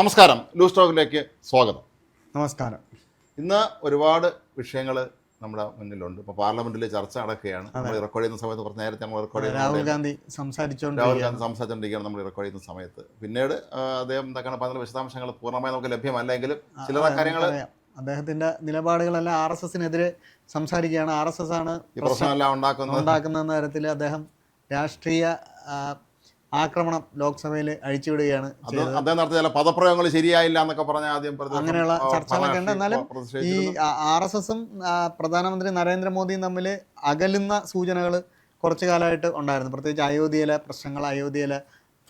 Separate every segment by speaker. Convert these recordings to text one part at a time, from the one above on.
Speaker 1: നമസ്കാരം, ലൂസ് ടോക്കിലേക്ക് സ്വാഗതം.
Speaker 2: നമസ്കാരം.
Speaker 1: ഇന്ന് ഒരുപാട് വിഷയങ്ങൾ നമ്മുടെ മുന്നിലുണ്ട്. ഇപ്പോൾ പാർലമെന്റിൽ ചർച്ച നടക്കുകയാണ്. നമ്മൾ റെക്കോർഡ് ചെയ്യുന്ന സമയത്ത് കുറച്ച് നേരത്തെ നമ്മൾ റെക്കോർഡ്
Speaker 2: രാഹുൽ ഗാന്ധി സംസാരിച്ചുകൊണ്ടിരിക്കുകയാണ്
Speaker 1: നമ്മൾ റെക്കോർഡ് ചെയ്യുന്ന സമയത്ത്. പിന്നീട് അദ്ദേഹം എന്തൊക്കെയാണ് പറഞ്ഞ വിശദാംശങ്ങൾ പൂർണ്ണമായി നമുക്ക് ലഭ്യമല്ലെങ്കിലും ചില കാര്യങ്ങൾ
Speaker 2: അദ്ദേഹത്തിന്റെ നിലപാടുകളെല്ലാം RSSനെതിരെ സംസാരിക്കുകയാണ്. RSS ആണ്
Speaker 1: ഈ പ്രശ്നമെല്ലാം
Speaker 2: ഉണ്ടാക്കുന്ന തരത്തിൽ അദ്ദേഹം രാഷ്ട്രീയ ആക്രമണം ലോക്സഭയിൽ അഴിച്ചുവിടുകയാണ്.
Speaker 1: അദ്ദേഹം നടത്തിയ ചില പദപ്രയോഗങ്ങൾ ശരിയായില്ല എന്നൊക്കെ പറഞ്ഞ ആദ്യം
Speaker 2: അങ്ങനെയുള്ള ചർച്ചകളൊക്കെ ഉണ്ട്. എന്നാലും ഈ RSSും പ്രധാനമന്ത്രി നരേന്ദ്രമോദിയും തമ്മിൽ അകലുന്ന സൂചനകൾ കുറച്ചു കാലമായിട്ട് ഉണ്ടായിരുന്നു. പ്രത്യേകിച്ച് അയോധ്യയിലെ പ്രശ്നങ്ങൾ, അയോധ്യയിലെ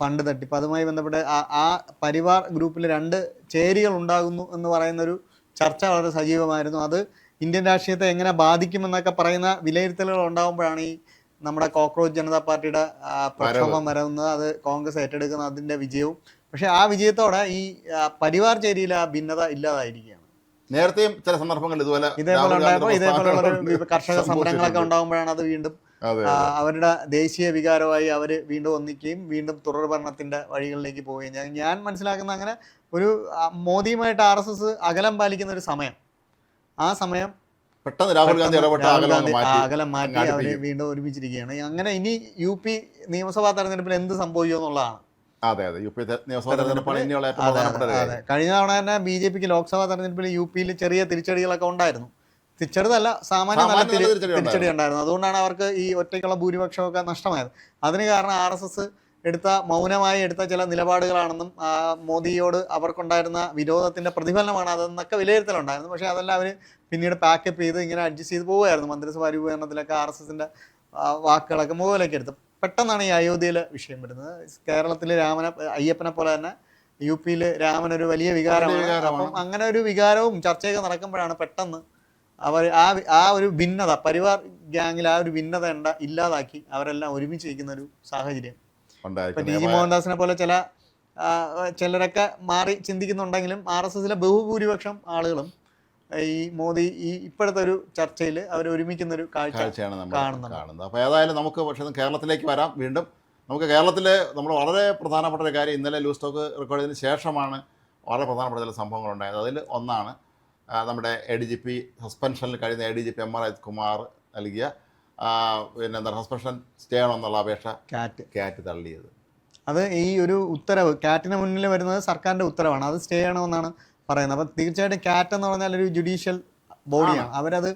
Speaker 2: ഫണ്ട് തട്ടിപ്പ്, അതുമായി ബന്ധപ്പെട്ട് ആ പരിവാർ ഗ്രൂപ്പിൽ 2 ചേരികൾ ഉണ്ടാകുന്നു എന്ന് പറയുന്നൊരു ചർച്ച വളരെ സജീവമായിരുന്നു. അത് ഇന്ത്യൻ രാഷ്ട്രീയത്തെ എങ്ങനെ ബാധിക്കുമെന്നൊക്കെ പറയുന്ന വിലയിരുത്തലുകൾ ഉണ്ടാകുമ്പോഴാണ് ഈ നമ്മുടെ കോക്രോച്ച് ജനതാ പാർട്ടിയുടെ പ്രക്ഷോഭം വരുന്നത്, അത് കോൺഗ്രസ് ഏറ്റെടുക്കുന്ന അതിൻ്റെ വിജയവും. പക്ഷേ ആ വിജയത്തോടെ ഈ പരിവാർ ചേരിയിൽ ആ ഭിന്നത ഇല്ലാതായിരിക്കുകയാണ്.
Speaker 1: നേരത്തെയും ചില സന്ദർഭങ്ങളിൽ
Speaker 2: ഇതേപോലെ ഉണ്ടായപ്പോൾ ഇതേപോലുള്ള കർഷക സമരങ്ങളൊക്കെ ഉണ്ടാകുമ്പോഴാണ് അത് വീണ്ടും അവരുടെ ദേശീയ വികാരമായി അവർ വീണ്ടും ഒന്നിക്കുകയും വീണ്ടും തുടർ ഭരണത്തിന്റെ വഴികളിലേക്ക് പോവുകയും ചെയ്യും. ഞാൻ മനസ്സിലാക്കുന്ന അങ്ങനെ ഒരു മോദിയുമായിട്ട് RSS അകലം പാലിക്കുന്ന ഒരു സമയം, ആ സമയം
Speaker 1: പെട്ടെന്ന് രാഹുൽ ഗാന്ധി
Speaker 2: അകലം മാറ്റി അവര് വീണ്ടും ഒരുമിച്ചിരിക്കുകയാണ്. അങ്ങനെ ഇനി UP നിയമസഭാ തെരഞ്ഞെടുപ്പിൽ എന്ത് സംഭവിക്കും എന്നുള്ളതാണ്. കഴിഞ്ഞ തവണ തന്നെ BJPക്ക് ലോക്സഭാ തെരഞ്ഞെടുപ്പിൽ UPയിൽ ചെറിയ തിരിച്ചടികളൊക്കെ ഉണ്ടായിരുന്നു. ചെറുതല്ല, സാമാന്യ നല്ല തിരിച്ചടി ഉണ്ടായിരുന്നു. അതുകൊണ്ടാണ് അവർക്ക് ഈ ഒറ്റയ്ക്കുള്ള ഭൂരിപക്ഷമൊക്കെ നഷ്ടമായത്. അതിന് കാരണം RSS മൗനമായി എടുത്ത ചില നിലപാടുകളാണെന്നും മോദിയോട് അവർക്കുണ്ടായിരുന്ന വിരോധത്തിന്റെ പ്രതിഫലനമാണ് അതെന്നൊക്കെ വിലയിരുത്തലുണ്ടായിരുന്നു. പക്ഷേ അതെല്ലാം അവർ പിന്നീട് പാക്കപ്പ് ചെയ്ത് ഇങ്ങനെ അഡ്ജസ്റ്റ് ചെയ്ത് പോവുകയായിരുന്നു. മന്ത്രിസഭാ രൂപീകരണത്തിലൊക്കെ RSSന്റെ വാക്കുകളൊക്കെ മുകളിലേക്ക് എടുത്തു. പെട്ടെന്നാണ് ഈ അയോധ്യയിലെ വിഷയം വരുന്നത്. കേരളത്തിൽ അയ്യപ്പനെ പോലെ തന്നെ UPയിൽ രാമനൊരു വലിയ വികാരമാണ്. അപ്പം അങ്ങനെ ഒരു വികാരവും ചർച്ചയൊക്കെ നടക്കുമ്പോഴാണ് പെട്ടെന്ന് അവർ ആ ഒരു ഭിന്നത, പരിവാർ ഗ്യാങ്ങിൽ ആ ഒരു ഭിന്നത ഇല്ലാതാക്കി അവരെല്ലാം ഒരുമിച്ചിരിക്കുന്ന ഒരു സാഹചര്യം. ഇപ്പൊ DG മോഹൻദാസിനെ പോലെ ചിലരൊക്കെ മാറി ചിന്തിക്കുന്നുണ്ടെങ്കിലും RSSലെ ബഹുഭൂരിപക്ഷം ആളുകളും ഈ മോദി ഈ ഇപ്പോഴത്തെ ഒരു ചർച്ചയിൽ അവർ ഒരുമിക്കുന്ന ഒരു കാഴ്ചയാണ്
Speaker 1: കാണുന്നത്. അപ്പോൾ ഏതായാലും നമുക്ക് പക്ഷേ കേരളത്തിലേക്ക് വരാം. വീണ്ടും നമുക്ക് കേരളത്തിൽ നമ്മൾ വളരെ പ്രധാനപ്പെട്ട ഒരു കാര്യം, ഇന്നലെ ലൂസ് ടോക്ക് റെക്കോർഡ് ചെയ്തതിന് ശേഷമാണ് വളരെ പ്രധാനപ്പെട്ട ചില സംഭവങ്ങൾ ഉണ്ടായത്. അതിൽ ഒന്നാണ് നമ്മുടെ ADGP സസ്പെൻഷനിൽ കഴിയുന്ന ADGP MR അജിത് കുമാർ നൽകിയ സസ്പെൻഷൻ സ്റ്റേ ചെയ്യണമെന്നുള്ള അപേക്ഷ കാറ്റ് തള്ളിയത്.
Speaker 2: അത് ഈ ഒരു ഉത്തരവ് കാറ്റിന് മുന്നിൽ വരുന്നത് സർക്കാരിൻ്റെ ഉത്തരവാണ്, അത് സ്റ്റേ ചെയ്യണമെന്നാണ് പറയുന്നത്. അപ്പം തീർച്ചയായിട്ടും കാറ്റ് എന്ന് പറഞ്ഞാൽ ഒരു ജുഡീഷ്യൽ ബോഡിയാണ്. അവരത്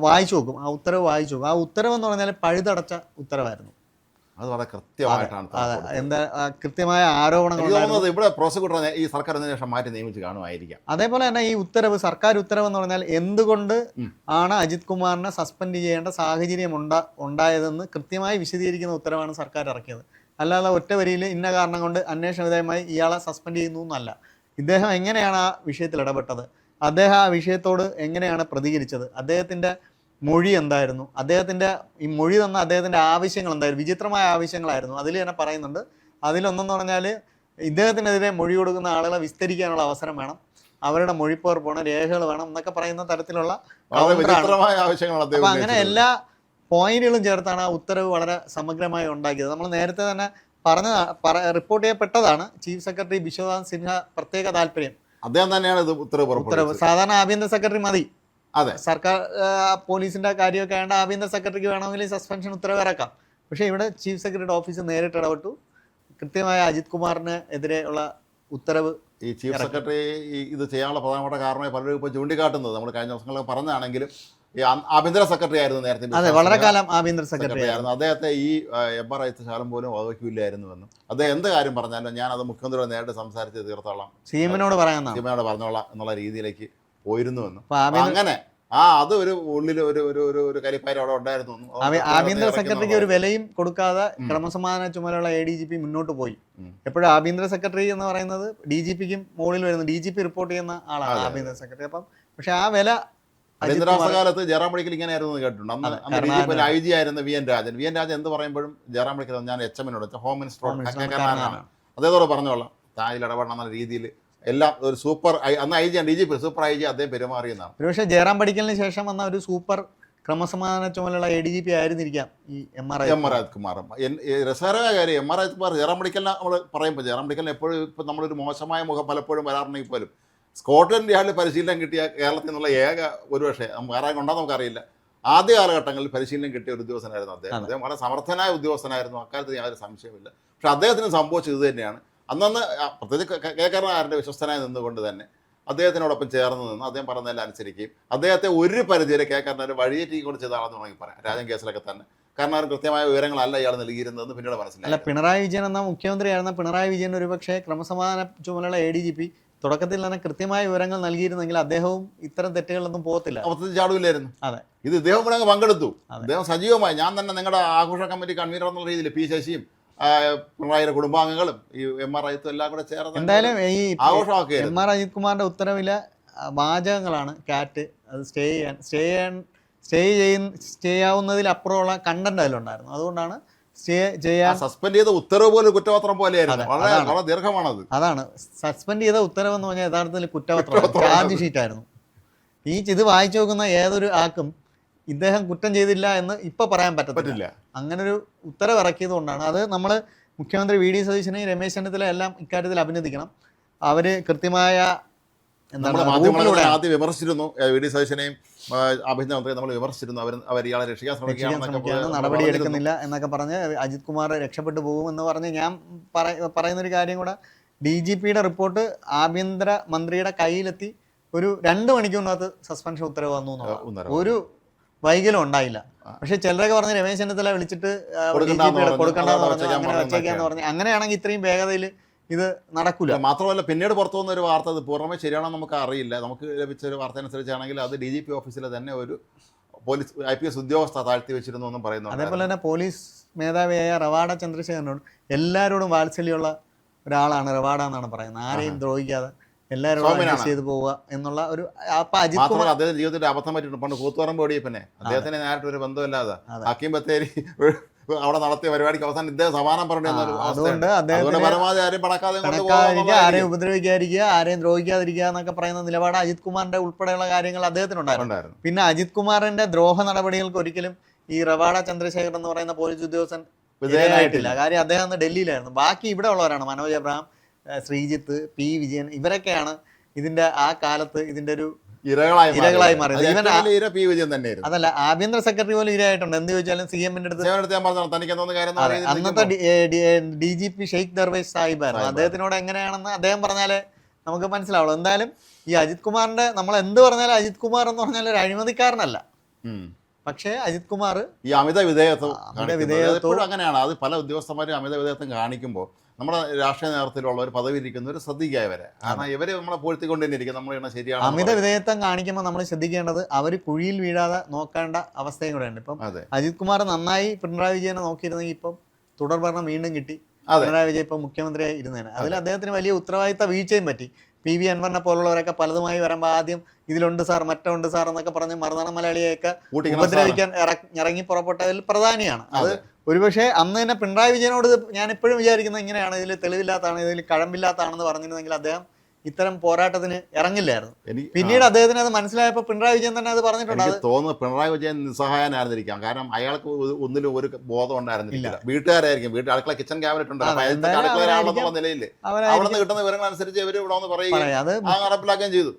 Speaker 2: വായിച്ചു നോക്കും, ആ ഉത്തരവ് വായിച്ചു നോക്കും. ആ ഉത്തരവ് എന്ന് പറഞ്ഞാൽ പഴുതടച്ച ഉത്തരവായിരുന്നു.
Speaker 1: അത് വളരെ കൃത്യമായിട്ടാണ്,
Speaker 2: എന്താ കൃത്യമായ ആരോപണങ്ങൾ
Speaker 1: ഇവിടെ പ്രോസിക്യൂട്ടർ ഈ സർക്കാരിന് ശേഷം മാറ്റി നിയമിച്ച് കാണുമായിരിക്കാം.
Speaker 2: അതേപോലെ തന്നെ ഈ ഉത്തരവ്, സർക്കാർ ഉത്തരവ് എന്ന് പറഞ്ഞാൽ എന്തുകൊണ്ട് ആണ് അജിത് കുമാറിനെ സസ്പെൻഡ് ചെയ്യേണ്ട സാഹചര്യം ഉണ്ടായതെന്ന് കൃത്യമായി വിശദീകരിക്കുന്ന ഉത്തരവാണ് സർക്കാർ ഇറക്കിയത്. അല്ലാതെ ഒറ്റ വരിയിൽ ഇന്ന കാരണം കൊണ്ട് അന്വേഷണ വിധേയമായി ഇയാളെ സസ്പെൻഡ് ചെയ്യുന്നു എന്നല്ല. ഇദ്ദേഹം എങ്ങനെയാണ് ആ വിഷയത്തിൽ ഇടപെട്ടത്, അദ്ദേഹം ആ വിഷയത്തോട് എങ്ങനെയാണ് പ്രതികരിച്ചത്, അദ്ദേഹത്തിൻ്റെ മൊഴി എന്തായിരുന്നു, അദ്ദേഹത്തിൻ്റെ ഈ മൊഴി തന്ന അദ്ദേഹത്തിൻ്റെ ആവശ്യങ്ങൾ എന്തായിരുന്നു, വിചിത്രമായ ആവശ്യങ്ങളായിരുന്നു. അതിൽ തന്നെ പറയുന്നുണ്ട്, അതിലൊന്നെന്ന് പറഞ്ഞാൽ ഇദ്ദേഹത്തിനെതിരെ മൊഴി കൊടുക്കുന്ന ആളുകളെ വിസ്തരിക്കാനുള്ള അവസരം വേണം, അവരുടെ മൊഴിപ്പകർപ്പ് വേണം, രേഖകൾ വേണം എന്നൊക്കെ പറയുന്ന തരത്തിലുള്ള
Speaker 1: ആവശ്യങ്ങൾ.
Speaker 2: അപ്പം അങ്ങനെ എല്ലാ പോയിന്റുകളും ചേർത്താണ് ആ ഉത്തരവ് വളരെ സമഗ്രമായി ഉണ്ടാക്കിയത്. നമ്മൾ നേരത്തെ തന്നെ റിപ്പോർട്ട് ചെയ്യപ്പെട്ടതാണ്. ചീഫ് സെക്രട്ടറി ബിശ്വനാഥ് സിൻഹ പ്രത്യേക താല്പര്യം,
Speaker 1: അദ്ദേഹം തന്നെയാണ് ഉത്തരവ്.
Speaker 2: സാധാരണ ആഭ്യന്തര സെക്രട്ടറി മതി,
Speaker 1: അതെ,
Speaker 2: സർക്കാർ പോലീസിന്റെ കാര്യമൊക്കെ ആയതുകൊണ്ട് ആഭ്യന്തര സെക്രട്ടറിക്ക് വേണമെങ്കിൽ സസ്പെൻഷൻ ഉത്തരവ് ഇറക്കാം. പക്ഷേ ഇവിടെ ചീഫ് സെക്രട്ടറിയുടെ ഓഫീസ് നേരിട്ട് ഇടപെട്ടു, കൃത്യമായ അജിത് കുമാറിന് എതിരെ ഉള്ള ഉത്തരവ്.
Speaker 1: ഈ ചീഫ് സെക്രട്ടറി ഇത് ചെയ്യാനുള്ള പ്രധാനപ്പെട്ട കാരണമായി പലരും ഇപ്പോൾ ചൂണ്ടിക്കാട്ടുന്നത്, നമ്മൾ കഴിഞ്ഞ ദിവസങ്ങളൊക്കെ പറഞ്ഞാണെങ്കിലും ഈ ആഭ്യന്തര സെക്രട്ടറി ആയിരുന്നു നേരത്തെ,
Speaker 2: അതെ, വളരെ കാലം ആഭ്യന്തര സെക്രട്ടറി ആയിരുന്നു.
Speaker 1: അദ്ദേഹത്തെ ഈ MR അജിത് ശാലം പോലും വകവയ്ക്കില്ലായിരുന്നുവെന്നും അദ്ദേഹം എന്ത് കാര്യം പറഞ്ഞാലും ഞാൻ അത് മുഖ്യമന്ത്രിയോട് നേരിട്ട് സംസാരിച്ച് തീർത്തോളാം,
Speaker 2: CM-നോട്
Speaker 1: പറഞ്ഞോളാം എന്നുള്ള രീതിയിലേക്ക് പോയിരുന്നുവെന്നും. അങ്ങനെ അത് ഒരു ഉള്ളിൽ ഒരു കരിപ്പായ അവിടെ ഉണ്ടായിരുന്നു.
Speaker 2: ആഭ്യന്തര സെക്രട്ടറിക്ക് ഒരു വിലയും കൊടുക്കാതെ ക്രമസമാധാന ചുമതലയുള്ള ADGP മുന്നോട്ട് പോയി. എപ്പോഴും ആഭ്യന്തര സെക്രട്ടറി എന്ന് പറയുന്നത് DGPക്കും മുകളിൽ വരുന്നത്, DGP റിപ്പോർട്ട് ചെയ്യുന്ന ആളാണ് ആഭ്യന്തര സെക്രട്ടറി. അപ്പം പക്ഷെ ആ വില
Speaker 1: അടിയന്തരാവസ്ഥ ജയറാം പണിക്കൽ ഇങ്ങനെയായിരുന്നു കേട്ടിട്ടുണ്ട്. അന്ന് IG ആയിരുന്ന VN രാജൻ എന്ത് പറയുമ്പോഴും ജയറാം പണിക്കൽ ഞാൻ HM-നോട് ഹോം മിനിസ്റ്ററോട് അദ്ദേഹത്തോട് പറഞ്ഞോളാം, തായിൽ ഇടപെടണം എന്ന രീതിയിൽ എല്ലാം ഒരു സൂപ്പർ അന്ന് IG DGP സൂപ്പർ IG അദ്ദേഹം പെരുമാറിയെന്നാണ്.
Speaker 2: പക്ഷേ ജയറാം പണിക്കലിന് ശേഷം വന്ന ഒരു സൂപ്പർ ക്രമസമാധാന ചുമതലയുള്ള ADGP ആയിരുന്നിരിക്കാം ഈ MR
Speaker 1: അജിത്കുമാറും. രസകരമായ കാര്യം MR അജിത്കുമാർ ജയറാം മെഡിക്കലിനെ നമ്മൾ പറയുമ്പോൾ ജയറാം മെഡിക്കലിന് എപ്പോഴും ഇപ്പം നമ്മളൊരു മോശമായ മുഖം പലപ്പോഴും വരാറുണ്ടെങ്കിൽ പോലും സ്കോട്ട്ലൻഡ് യാർഡിൽ പരിശീലനം കിട്ടിയ കേരളത്തിൽ നിന്നുള്ള ഒരുപക്ഷെ വേറെ കൊണ്ടാൽ നമുക്കറിയില്ല, ആദ്യ കാലഘട്ടങ്ങളിൽ പരിശീലനം കിട്ടിയ ഒരു ഉദ്യോഗസ്ഥനായിരുന്നു അദ്ദേഹം. അദ്ദേഹം വളരെ സമർത്ഥനായ ഉദ്യോഗസ്ഥനായിരുന്നു, അക്കാര്യത്തിൽ യാതൊരു സംശയമില്ല. പക്ഷെ അദ്ദേഹത്തിന് സംഭവിച്ചത് ഇത് തന്നെയാണ്. അന്നന്ന് പ്രത്യേകിച്ച് കരുണാകരൻ്റെ വിശ്വസ്തനായി നിന്നുകൊണ്ട് തന്നെ അദ്ദേഹത്തിനോടൊപ്പം ചേർന്ന് നിന്ന് അദ്ദേഹം പറഞ്ഞതെല്ലാം അനുസരിക്കുകയും അദ്ദേഹത്തെ ഒരു പരിധിവരെ കരുണാകരൻ വഴിയേറ്റിക്കൊണ്ട് ചെയ്താണെന്ന് വേണമെങ്കിൽ പറയാം. രാജൻ കേസിലൊക്കെ തന്നെ കരുണാകരൻ കൃത്യമായ വിവരങ്ങളല്ല ഇയാൾ നൽകിയിരുന്നതെന്ന് പിന്നീട് മനസ്സിലായി.
Speaker 2: അല്ല, പിണറായി വിജയൻ എന്ന മുഖ്യമന്ത്രിയായിരുന്ന പിണറായി വിജയൻ ഒരുപക്ഷെ ക്രമസമാധാന ചുമതലയുള്ള ADGP തുടക്കത്തിൽ തന്നെ കൃത്യമായ വിവരങ്ങൾ നൽകിയിരുന്നെങ്കിൽ അദ്ദേഹവും ഇത്തരം തെറ്റുകളിലൊന്നും പോകത്തില്ല,
Speaker 1: അബദ്ധത്തിൽ ചാടൂലായിരുന്നു.
Speaker 2: അതെ,
Speaker 1: ഇത് ഇദ്ദേഹം കൂടെ അങ്ങ് പങ്കെടുത്തു. അദ്ദേഹം സജീവമായി, ഞാൻ തന്നെ നിങ്ങളുടെ ആഘോഷ കമ്മിറ്റി കൺവീനർ എന്നുള്ള രീതിയിൽ P ശശിയും പിണറായിയുടെ കുടുംബാംഗങ്ങളും ഈ MR അജിത്തും എല്ലാം കൂടെ ചേർന്ന്
Speaker 2: എന്തായാലും ഈ
Speaker 1: ആഘോഷമാക്കി.
Speaker 2: MR അജിത് കുമാറിന്റെ ഉത്തരവിലെ വാചകങ്ങളാണ് കാറ്റ് അത് സ്റ്റേ ചെയ്യാവുന്നതിലപ്പുറമുള്ള കണ്ടന്റ് അതിലുണ്ടായിരുന്നു. അതുകൊണ്ടാണ് സ്റ്റേ ചെയ്യാൻ
Speaker 1: സസ്പെൻഡ് ചെയ്ത ഉത്തരവ് പോലെ കുറ്റപത്രം പോലെയായിരുന്നു. വളരെ ദീർഘമാണത്.
Speaker 2: അതാണ് സസ്പെൻഡ് ചെയ്ത ഉത്തരവ് എന്ന് പറഞ്ഞാൽ യഥാർത്ഥത്തിൽ കുറ്റപത്രം, ചാർജ് ഷീറ്റ് ആയിരുന്നു. ഇത് വായിച്ചു നോക്കുന്ന ഏതൊരു ആൾക്കും ഇദ്ദേഹം കുറ്റം ചെയ്തില്ല എന്ന് ഇപ്പൊ പറയാൻ പറ്റത്തില്ല. അങ്ങനൊരു ഉത്തരവ് ഇറക്കിയത് കൊണ്ടാണ്. അത് നമ്മൾ മുഖ്യമന്ത്രി VD സതീശനെയും രമേശ് ചെന്നിത്തല എല്ലാം ഇക്കാര്യത്തിൽ അഭിനന്ദിക്കണം. അവര് കൃത്യമായ
Speaker 1: ആദ്യം വിമർശിച്ചിരുന്നു VD സതീശനെയും ആഭ്യന്തരമന്ത്രിയെ നമ്മൾ വിമർശിച്ചിരുന്നു. അവർ ഇയാളെ രക്ഷിക്കാൻ ശ്രമിക്കുകയാണ്,
Speaker 2: നടപടി എടുക്കുന്നില്ല എന്നൊക്കെ പറഞ്ഞ് അജിത് കുമാർ രക്ഷപ്പെട്ടു പോകുമെന്ന് പറഞ്ഞ് ഞാൻ പറയുന്നൊരു കാര്യം കൂടെ, DGPയുടെ റിപ്പോർട്ട് ആഭ്യന്തര മന്ത്രിയുടെ കയ്യിലെത്തി ഒരു 2 മണിക്കൂറിനകത്ത് സസ്പെൻഷൻ ഉത്തരവ് വന്നു എന്നുള്ളത് ഒരു വൈകലും ഉണ്ടായില്ല. പക്ഷെ ചിലരൊക്കെ പറഞ്ഞ് രമേശ് ചെന്നിത്തല വിളിച്ചിട്ട് കൊടുക്കണ്ടെന്ന് പറഞ്ഞു, അങ്ങനെ വെച്ചേക്കാന്ന് പറഞ്ഞു. അങ്ങനെയാണെങ്കിൽ ഇത്രയും വേഗതയിൽ ഇത് നടക്കില്ല.
Speaker 1: മാത്രമല്ല പിന്നീട് പുറത്തു വന്ന ഒരു വാർത്ത, അത് പൂർണ്ണമായി ശരിയാണോ നമുക്ക് അറിയില്ല. നമുക്ക് ലഭിച്ച ഒരു വാർത്ത അനുസരിച്ചാണെങ്കിൽ അത് DGP ഓഫീസിലെ തന്നെ ഒരു പോലീസ് IPS ഉദ്യോഗസ്ഥ താഴ്ത്തി വെച്ചിരുന്നു എന്നും പറയുന്നു.
Speaker 2: അതേപോലെ തന്നെ പോലീസ് മേധാവിയായ റവാഡ ചന്ദ്രശേഖരനോട് എല്ലാവരോടും വാത്സല്യമുള്ള ഒരാളാണ് റവാഡ എന്നാണ് പറയുന്നത്. ആരെയും ദ്രോഹിക്കാതെ എല്ലാവരും ചെയ്തു പോവുക എന്നുള്ള ഒരു അജിത് കുമാർ
Speaker 1: അദ്ദേഹം ജീവിതത്തിന്റെ അബദ്ധം പറ്റിയിട്ടുണ്ട്. പണ്ട് കൂത്തുപറമ്പ് ഓടിയപ്പനെ അദ്ദേഹത്തിന് നേരിട്ട് ഒരു ബന്ധമില്ലാതെ ഹക്കീം ബത്തേരി അവിടെ നടത്തിയ പരിപാടിക്ക് അവസാനം ഇദ്ദേഹം സമാനം പറഞ്ഞു.
Speaker 2: അതുകൊണ്ട് ആരെയും ഉപദ്രവിക്കാതിരിക്കുക, ആരെയും ദ്രോഹിക്കാതിരിക്കുക എന്നൊക്കെ പറയുന്ന നിലപാട് അജിത് കുമാറിന്റെ ഉൾപ്പെടെയുള്ള കാര്യങ്ങൾ അദ്ദേഹത്തിനുണ്ടായിരുന്നു. പിന്നെ അജിത് കുമാറിന്റെ ദ്രോഹ നടപടികൾക്ക് ഒരിക്കലും ഈ റവാഡ ചന്ദ്രശേഖരൻ എന്ന് പറയുന്ന പോലീസ് ഉദ്യോഗസ്ഥൻ വിധേയനായിട്ടില്ല. കാര്യം അദ്ദേഹം അന്ന് ഡൽഹിയിലായിരുന്നു. ബാക്കി ഇവിടെ ഉള്ളവരാണ് മനോജ് എബ്രഹാം, ശ്രീജിത്ത്, P വിജയൻ, ഇവരൊക്കെയാണ് ഇതിന്റെ ആ കാലത്ത് ഇതിന്റെ ഒരു ഇരകളായി മാറിയത്. അതല്ല, ആഭ്യന്തര സെക്രട്ടറി പോലും ഇരയായിട്ടുണ്ട്. എന്ത് ചോദിച്ചാലും CM-ന്റെ അടുത്ത് അന്നത്തെ DGP ഷെയ്ഖ് ദർവേഷ് സാഹിബായിരുന്നു. അദ്ദേഹത്തിനോട് എങ്ങനെയാണെന്ന് അദ്ദേഹം പറഞ്ഞാലേ നമുക്ക് മനസ്സിലാവുള്ളൂ. എന്തായാലും ഈ അജിത് കുമാറിന്റെ നമ്മൾ എന്ത് പറഞ്ഞാലും അജിത് കുമാർ എന്ന് പറഞ്ഞാൽ ഒരു അഴിമതിക്കാരനല്ല. പക്ഷേ അജിത് കുമാർ
Speaker 1: ഈ അമിത വിധേയത്വം അങ്ങനെയാണ്. അത് പല ഉദ്യോഗസ്ഥന്മാരും അമിത വിധേയത്വം കാണിക്കുമ്പോൾ നമ്മുടെ രാഷ്ട്രീയ നേതൃത്വത്തിലുള്ള ഒരു പദവി ഇരിക്കുന്നവർ ശ്രദ്ധിക്കുക ഇവരെ. കാരണം ഇവര് നമ്മളെ പൂഴ്ത്തിക്കൊണ്ട് തന്നെ ഇരിക്കും. നമ്മൾ ശരിയാണ്.
Speaker 2: അമിത വിധേയത്വം കാണിക്കുമ്പോൾ നമ്മൾ ശ്രദ്ധിക്കേണ്ടത് അവർ കുഴിയിൽ വീഴാതെ നോക്കേണ്ട അവസ്ഥയും കൂടെ ഉണ്ട്. ഇപ്പം അജിത് കുമാർ നന്നായി പിണറായി വിജയനെ നോക്കിയിരുന്നെങ്കിൽ ഇപ്പം തുടർഭരണം വീണ്ടും കിട്ടി. പിണറായി വിജയൻ ഇപ്പം മുഖ്യമന്ത്രിയായി ഇരുന്നേനെ. അതിൽ അദ്ദേഹത്തിന് വലിയ ഉത്തരവാദിത്ത വീഴ്ചയും പറ്റി. PV അൻവറിനെ പോലുള്ളവരൊക്കെ പലതുമായി വരുമ്പോൾ ആദ്യം ഇതിലുണ്ട് സാർ, മറ്റുണ്ട് സാർ എന്നൊക്കെ പറഞ്ഞ് മറുനാടൻ മലയാളിയൊക്കെ ഉപദ്രവിക്കാൻ ഇറങ്ങി പുറപ്പെട്ടതിൽ പ്രധാനിയാണ്. അത് ഒരുപക്ഷെ അന്ന് തന്നെ പിണറായി വിജയനോട് ഞാൻ ഇപ്പോഴും വിചാരിക്കുന്നത് ഇങ്ങനെയാണ്, ഇതിൽ തെളിവില്ലാത്തതാണ്, ഇതിൽ കഴമ്പില്ലാത്തതാണെന്ന് പറഞ്ഞിരുന്നെങ്കിൽ അദ്ദേഹം ഇത്തരം പോരാട്ടത്തിന് ഇറങ്ങില്ലായിരുന്നു. പിന്നീട് അദ്ദേഹത്തിന് അത് മനസ്സിലായപ്പോൾ പിണറായി വിജയൻ തന്നെ അത് പറഞ്ഞിട്ടുണ്ട്.
Speaker 1: തോന്നുന്നു പിണറായി വിജയൻ നിസ്സഹായനായിരുന്നിരിക്കാം. കാരണം അയാൾക്ക് ഒന്നിലും ഒരു ബോധം ഉണ്ടായിരുന്നില്ല. വീട്ടുകാരായിരിക്കും, അടുക്കള കിച്ചൺ ക്യാബിനറ്റ് ഉണ്ട്, നിലയിൽ അവിടെ കിട്ടുന്ന വിവരങ്ങൾ അനുസരിച്ച് ഇവർ ഇവിടെ വന്ന് പറയുകയും നടപ്പിലാക്കുകയും ചെയ്തു.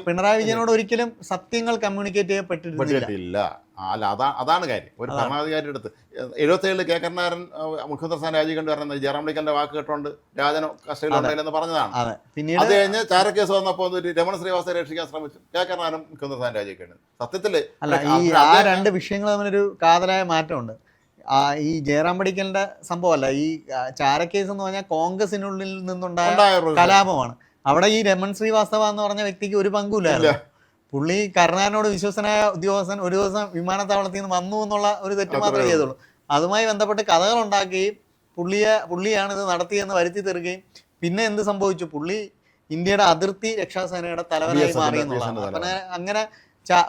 Speaker 2: പിണറായി വിജയനോട് ഒരിക്കലും സത്യങ്ങൾ കമ്മ്യൂണിക്കേറ്റ് ചെയ്യപ്പെട്ടിട്ടില്ല.
Speaker 1: അല്ല, അതാണ് കാര്യം. ഒരു ഭരണാധികാരിയുടെ അടുത്ത് 77 കരുണാകരൻ മുഖ്യമന്ത്രി സ്ഥാനം രാജിക്കൊണ്ട് പറയുന്നത് ജയറാം മെഡിക്കലിന്റെ വാക്ക് കേട്ടോണ്ട് രാജനോ കസ്റ്റഡിയിലുണ്ടായില്ലെന്ന് പറഞ്ഞതാണ്. അത് കഴിഞ്ഞ് ചാരക്കേസ് വന്നപ്പോൾ രമണ ശ്രീവാസ്തവയെ രക്ഷിക്കാൻ ശ്രമിച്ചു കരുണാകരൻ മുഖ്യമന്ത്രി സ്ഥാനം രാജിക്കേണ്ടത്. സത്യത്തില്
Speaker 2: ആ രണ്ട് വിഷയങ്ങൾ തമ്മിലൊരു കാതലായ മാറ്റമുണ്ട്. ഈ ജയറാം മെഡിക്കലിന്റെ സംഭവമല്ല, ഈ ചാരക്കേസ് എന്ന് പറഞ്ഞാൽ കോൺഗ്രസിനുള്ളിൽ നിന്നുണ്ടായ കലാപമാണ്. അവിടെ ഈ രമൺ ശ്രീവാസ്തവ എന്ന് പറഞ്ഞ വ്യക്തിക്ക് ഒരു പങ്കുമില്ലായിരുന്നു. പുള്ളി കരുണാകരനോട് വിശ്വസനായ ഉദ്യോഗസ്ഥൻ ഒരു ദിവസം വിമാനത്താവളത്തിൽ നിന്ന് വന്നു എന്നുള്ള ഒരു തെറ്റ് മാത്രമേ ചെയ്തുള്ളൂ. അതുമായി ബന്ധപ്പെട്ട് കഥകൾ ഉണ്ടാക്കുകയും പുള്ളിയാണ് ഇത് നടത്തിയെന്ന് വരുത്തി തീർക്കുകയും പിന്നെ എന്ത് സംഭവിച്ചു, പുള്ളി ഇന്ത്യയുടെ അതിർത്തി രക്ഷാസേനയുടെ തലവനായി മാറി എന്നുള്ളതാണ്. അങ്ങനെ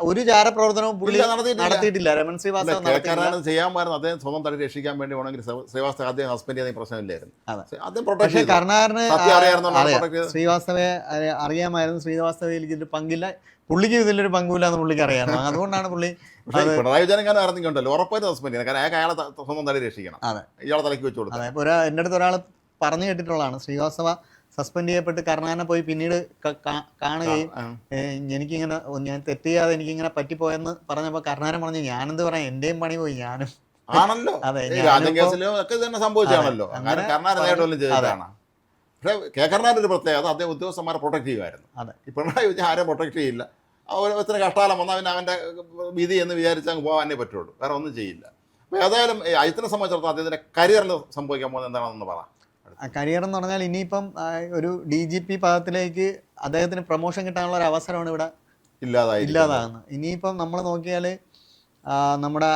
Speaker 2: ഒരു ചാരപ്രവർത്തനവും പുള്ളി
Speaker 1: ഇല്ല, നടത്തിയിട്ടില്ല.
Speaker 2: നടത്തിയിട്ടില്ല. രമൺ ശ്രീവാസ്തവ നടത്തിയിട്ടില്ല.
Speaker 1: കേൾക്കാനാണ് ചെയ്യാമായിരുന്നു. അദ്ദേഹം സ്വന്തം തടി രക്ഷിക്കാൻ വേണ്ടി വേണമെങ്കിൽ ശ്രീവാസ്തവ അദ്ദേഹം ഹസ്ബൻഡ് ചെയ്യുന്ന പ്രശ്നമില്ലായിരുന്നു.
Speaker 2: അതെ.
Speaker 1: അദ്ദേഹം പ്രൊട്ടക്ട്
Speaker 2: പക്ഷേ
Speaker 1: ചെയ്തു.
Speaker 2: കരുണാകരന്
Speaker 1: സത്യം അറിയാവുന്നതുകൊണ്ടാണ്
Speaker 2: അതെ,
Speaker 1: protect ചെയ്തത്.
Speaker 2: ശ്രീവാസ്തവയെ അറിയാമായിരുന്നു. ശ്രീവാസ്തവയിൽ ഇതിൽ പങ്കില്ല, പുള്ളിക്ക് ഇതിലൊരു പങ്കുമില്ല എന്ന് പുള്ളിക്ക് അറിയാമായിരുന്നു. അതുകൊണ്ടാണ് പുള്ളി
Speaker 1: പക്ഷേ പിണറായി വിജയൻ അങ്ങനെ അറിഞ്ഞുണ്ടല്ലോ, ഉറപ്പായിട്ട് സസ്പെൻഡ് ചെയ്യണം. കാരണം അയാളെ സ്വന്തം തടി രക്ഷിക്കണം.
Speaker 2: അതെ.
Speaker 1: ഇയാളെ തലയ്ക്ക് വെച്ച് കൊടുക്കും.
Speaker 2: അതെ. ഇപ്പോൾ എൻ്റെ അടുത്ത് ഒരാൾ പറഞ്ഞു കേട്ടിട്ടുള്ളതാണ്, ശ്രീവാസ്തവ സസ്പെൻഡ് ചെയ്യപ്പെട്ട് കരുണാകരനെ പോയി പിന്നീട് കാണുകയും എനിക്കിങ്ങനെ ഞാൻ തെറ്റ് ചെയ്യാതെ എനിക്കിങ്ങനെ പറ്റിപ്പോയെന്ന് പറഞ്ഞപ്പോൾ കരുണാകരൻ പറഞ്ഞു, ഞാനെന്ത് പറയാം, എൻ്റെയും പണി പോയി, ഞാനും.
Speaker 1: ആണല്ലോ.
Speaker 2: അതെ.
Speaker 1: രാജ്യം കേസിലും ഒക്കെ തന്നെ സംഭവിച്ചാണല്ലോ. അങ്ങനെ കരുണാകരൻ നേരിട്ടും ചെയ്തതാണ്. പക്ഷേ കെ കരുണാകരൻ ഒരു പ്രത്യേകത, അദ്ദേഹം ഉദ്യോഗസ്ഥന്മാരെ പ്രൊട്ടക്ട് ചെയ്യുമായിരുന്നു.
Speaker 2: അതെ.
Speaker 1: ഈ പിണറായി വിജയൻ ആരെയും പ്രൊട്ടക്ട് ചെയ്യില്ല. ഇത്ര കഷ്ടാലം വന്നാൽ പിന്നെ അവൻ്റെ വിധി എന്ന് വിചാരിച്ച് അങ്ങ് പോകാനേ പറ്റുള്ളൂ, വേറെ ഒന്നും ചെയ്യില്ല. അപ്പോൾ ഏതായാലും അജിത്തിനെ സംബന്ധിച്ചിടത്തോളം അദ്ദേഹത്തിൻ്റെ കരിയറിൽ സംഭവിക്കാൻ പോകുന്നത് എന്താണെന്ന് പറയാം.
Speaker 2: കരിയർ എന്ന് പറഞ്ഞാൽ ഇനിയിപ്പം ഒരു DGP പദത്തിലേക്ക് അദ്ദേഹത്തിന് പ്രൊമോഷൻ കിട്ടാനുള്ള ഒരു അവസരമാണ് ഇവിടെ ഇല്ലാതാകുന്നത്. ഇനിയിപ്പം നമ്മൾ നോക്കിയാൽ നമ്മുടെ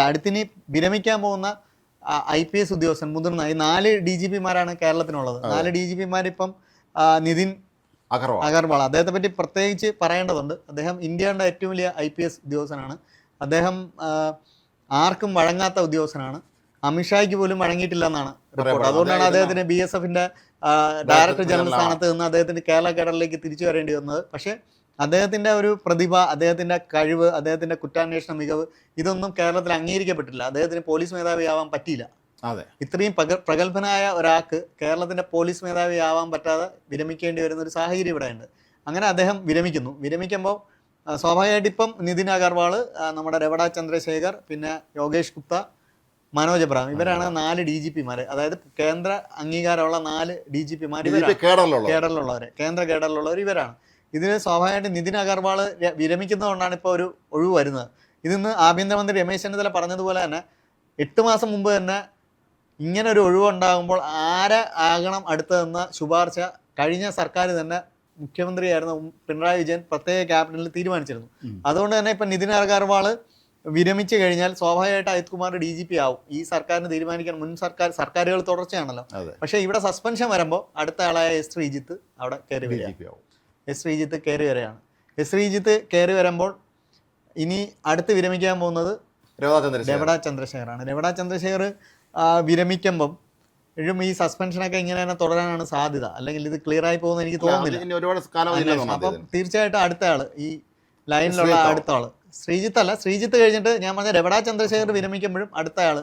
Speaker 2: അടുത്തിനി വിരമിക്കാൻ പോകുന്ന IPS ഉദ്യോഗസ്ഥൻ മുതിർന്ന ഈ 4 DGPമാരാണ് കേരളത്തിനുള്ളത്. 4 DGPമാരിപ്പം നിതിൻ അഗർവാൾ, അദ്ദേഹത്തെ പറ്റി പ്രത്യേകിച്ച് പറയേണ്ടതുണ്ട്. അദ്ദേഹം ഇന്ത്യയുടെ ഏറ്റവും വലിയ IPS ഉദ്യോഗസ്ഥനാണ്. അദ്ദേഹം ആർക്കും വഴങ്ങാത്ത ഉദ്യോഗസ്ഥനാണ്. അമിത്ഷായ്ക്ക് പോലും വഴങ്ങിയിട്ടില്ല എന്നാണ് റിപ്പോർട്ട്. അതുകൊണ്ടാണ് അദ്ദേഹത്തിന് BSFന്റെ ഡയറക്ടർ ജനറൽ സ്ഥാനത്ത് നിന്ന് അദ്ദേഹത്തിന് കേരള കേഡറിലേക്ക് തിരിച്ചു വരേണ്ടി വന്നത്. പക്ഷേ അദ്ദേഹത്തിൻ്റെ ഒരു പ്രതിഭ, അദ്ദേഹത്തിൻ്റെ കഴിവ്, അദ്ദേഹത്തിൻ്റെ കുറ്റാന്വേഷണ മികവ് ഇതൊന്നും കേരളത്തിൽ അംഗീകരിക്കപ്പെട്ടില്ല. അദ്ദേഹത്തിന് പോലീസ് മേധാവിയാവാൻ പറ്റിയില്ല. ഇത്രയും പ്രഗത്ഭനായ ഒരാൾക്ക് കേരളത്തിൻ്റെ പോലീസ് മേധാവിയാവാൻ പറ്റാതെ വിരമിക്കേണ്ടി വരുന്ന ഒരു സാഹചര്യം ഇവിടെയുണ്ട്. അങ്ങനെ അദ്ദേഹം വിരമിക്കുമ്പോൾ സ്വാഭാവികമായിട്ട് ഇപ്പം നിതിൻ അഗർവാൾ, നമ്മുടെ രവട ചന്ദ്രശേഖർ, പിന്നെ യോഗേഷ് ഗുപ്ത, മനോജ് എബ്രഹാം, ഇവരാണ് 4 DGPമാർ. അതായത് കേന്ദ്ര അംഗീകാരമുള്ള 4 DGPമാർ കേഡറിലുള്ളവർ, കേന്ദ്ര കേഡറിലുള്ളവർ ഇവരാണ്. ഇതിൽ സ്വാഭാവികമായിട്ട് നിതിൻ അഗർവാൾ വിരമിക്കുന്നതുകൊണ്ടാണ് ഇപ്പോൾ ഒരു ഒഴിവ് വരുന്നത്. ഇതിന്ന് ആഭ്യന്തരമന്ത്രി രമേശ് ചെന്നിത്തല പറഞ്ഞതുപോലെ തന്നെ 8 മാസം മുമ്പ് തന്നെ ഇങ്ങനെ ഒരു ഒഴിവുണ്ടാകുമ്പോൾ ആരെ ആകണം അടുത്തതെന്ന ശുപാർശ കഴിഞ്ഞ സർക്കാർ തന്നെ മുഖ്യമന്ത്രിയായിരുന്ന പിണറായി വിജയൻ പ്രത്യേക ക്യാബിനറ്റിൽ തീരുമാനിച്ചിരുന്നു. അതുകൊണ്ട് തന്നെ ഇപ്പം നിതിൻ അഗർവാൾ വിരമിച്ചു കഴിഞ്ഞാൽ സ്വാഭാവികമായിട്ട് അജിത് കുമാർ DGP ആവും. ഈ സർക്കാരിന് തീരുമാനിക്കാൻ മുൻ സർക്കാരുകൾ തുടർച്ചയാണല്ലോ. പക്ഷേ ഇവിടെ സസ്പെൻഷൻ വരുമ്പോൾ അടുത്ത ആളായ S. ശ്രീജിത്ത് അവിടെ കയറി വരികയാവും. S. ശ്രീജിത്ത് കയറി വരികയാണ്. S. ശ്രീജിത്ത് കയറി വരുമ്പോൾ ഇനി അടുത്ത് വിരമിക്കാൻ പോകുന്നത് രവട ചന്ദ്രശേഖറാണ്. രവട ചന്ദ്രശേഖർ വിരമിക്കുമ്പം ഈ സസ്പെൻഷനൊക്കെ ഇങ്ങനെ തന്നെ തുടരാനാണ് സാധ്യത. അല്ലെങ്കിൽ ഇത് ക്ലിയർ ആയി പോകുന്ന എനിക്ക് തോന്നുന്നില്ല. അപ്പം തീർച്ചയായിട്ടും അടുത്ത ആള് ഈ ലൈനിലുള്ള അടുത്ത ആള് ശ്രീജിത്ത് കഴിഞ്ഞിട്ട് ഞാൻ പറഞ്ഞ രവട ചന്ദ്രശേഖർ വിരമിക്കുമ്പോഴും അടുത്ത ആള്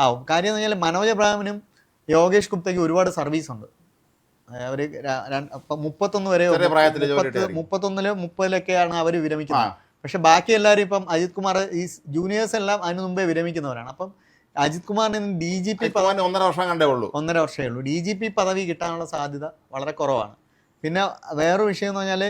Speaker 2: ആവും. കാര്യം എന്ന് പറഞ്ഞാൽ മനോജ് എബ്രഹാമിനും യോഗേഷ് ഗുപ്തയ്ക്ക് ഒരുപാട് സർവീസ് ഉണ്ട്. അവർ 31 വരെ 31-ലോ 30-ലൊക്കെയാണ് അവർ വിരമിക്കുന്നത്. പക്ഷെ ബാക്കി എല്ലാവരും ഇപ്പം അജിത് കുമാർ, ഈ ജൂനിയേഴ്സ് എല്ലാം അതിന് മുമ്പേ വിരമിക്കുന്നവരാണ്. അപ്പം അജിത് കുമാറിന് DGP
Speaker 1: 1.5 വർഷം കണ്ടേ ഉള്ളൂ.
Speaker 2: 1.5 വർഷമേ ഉള്ളൂ. DGP പദവി കിട്ടാനുള്ള സാധ്യത വളരെ കുറവാണ്. പിന്നെ വേറൊരു വിഷയം എന്ന് പറഞ്ഞാൽ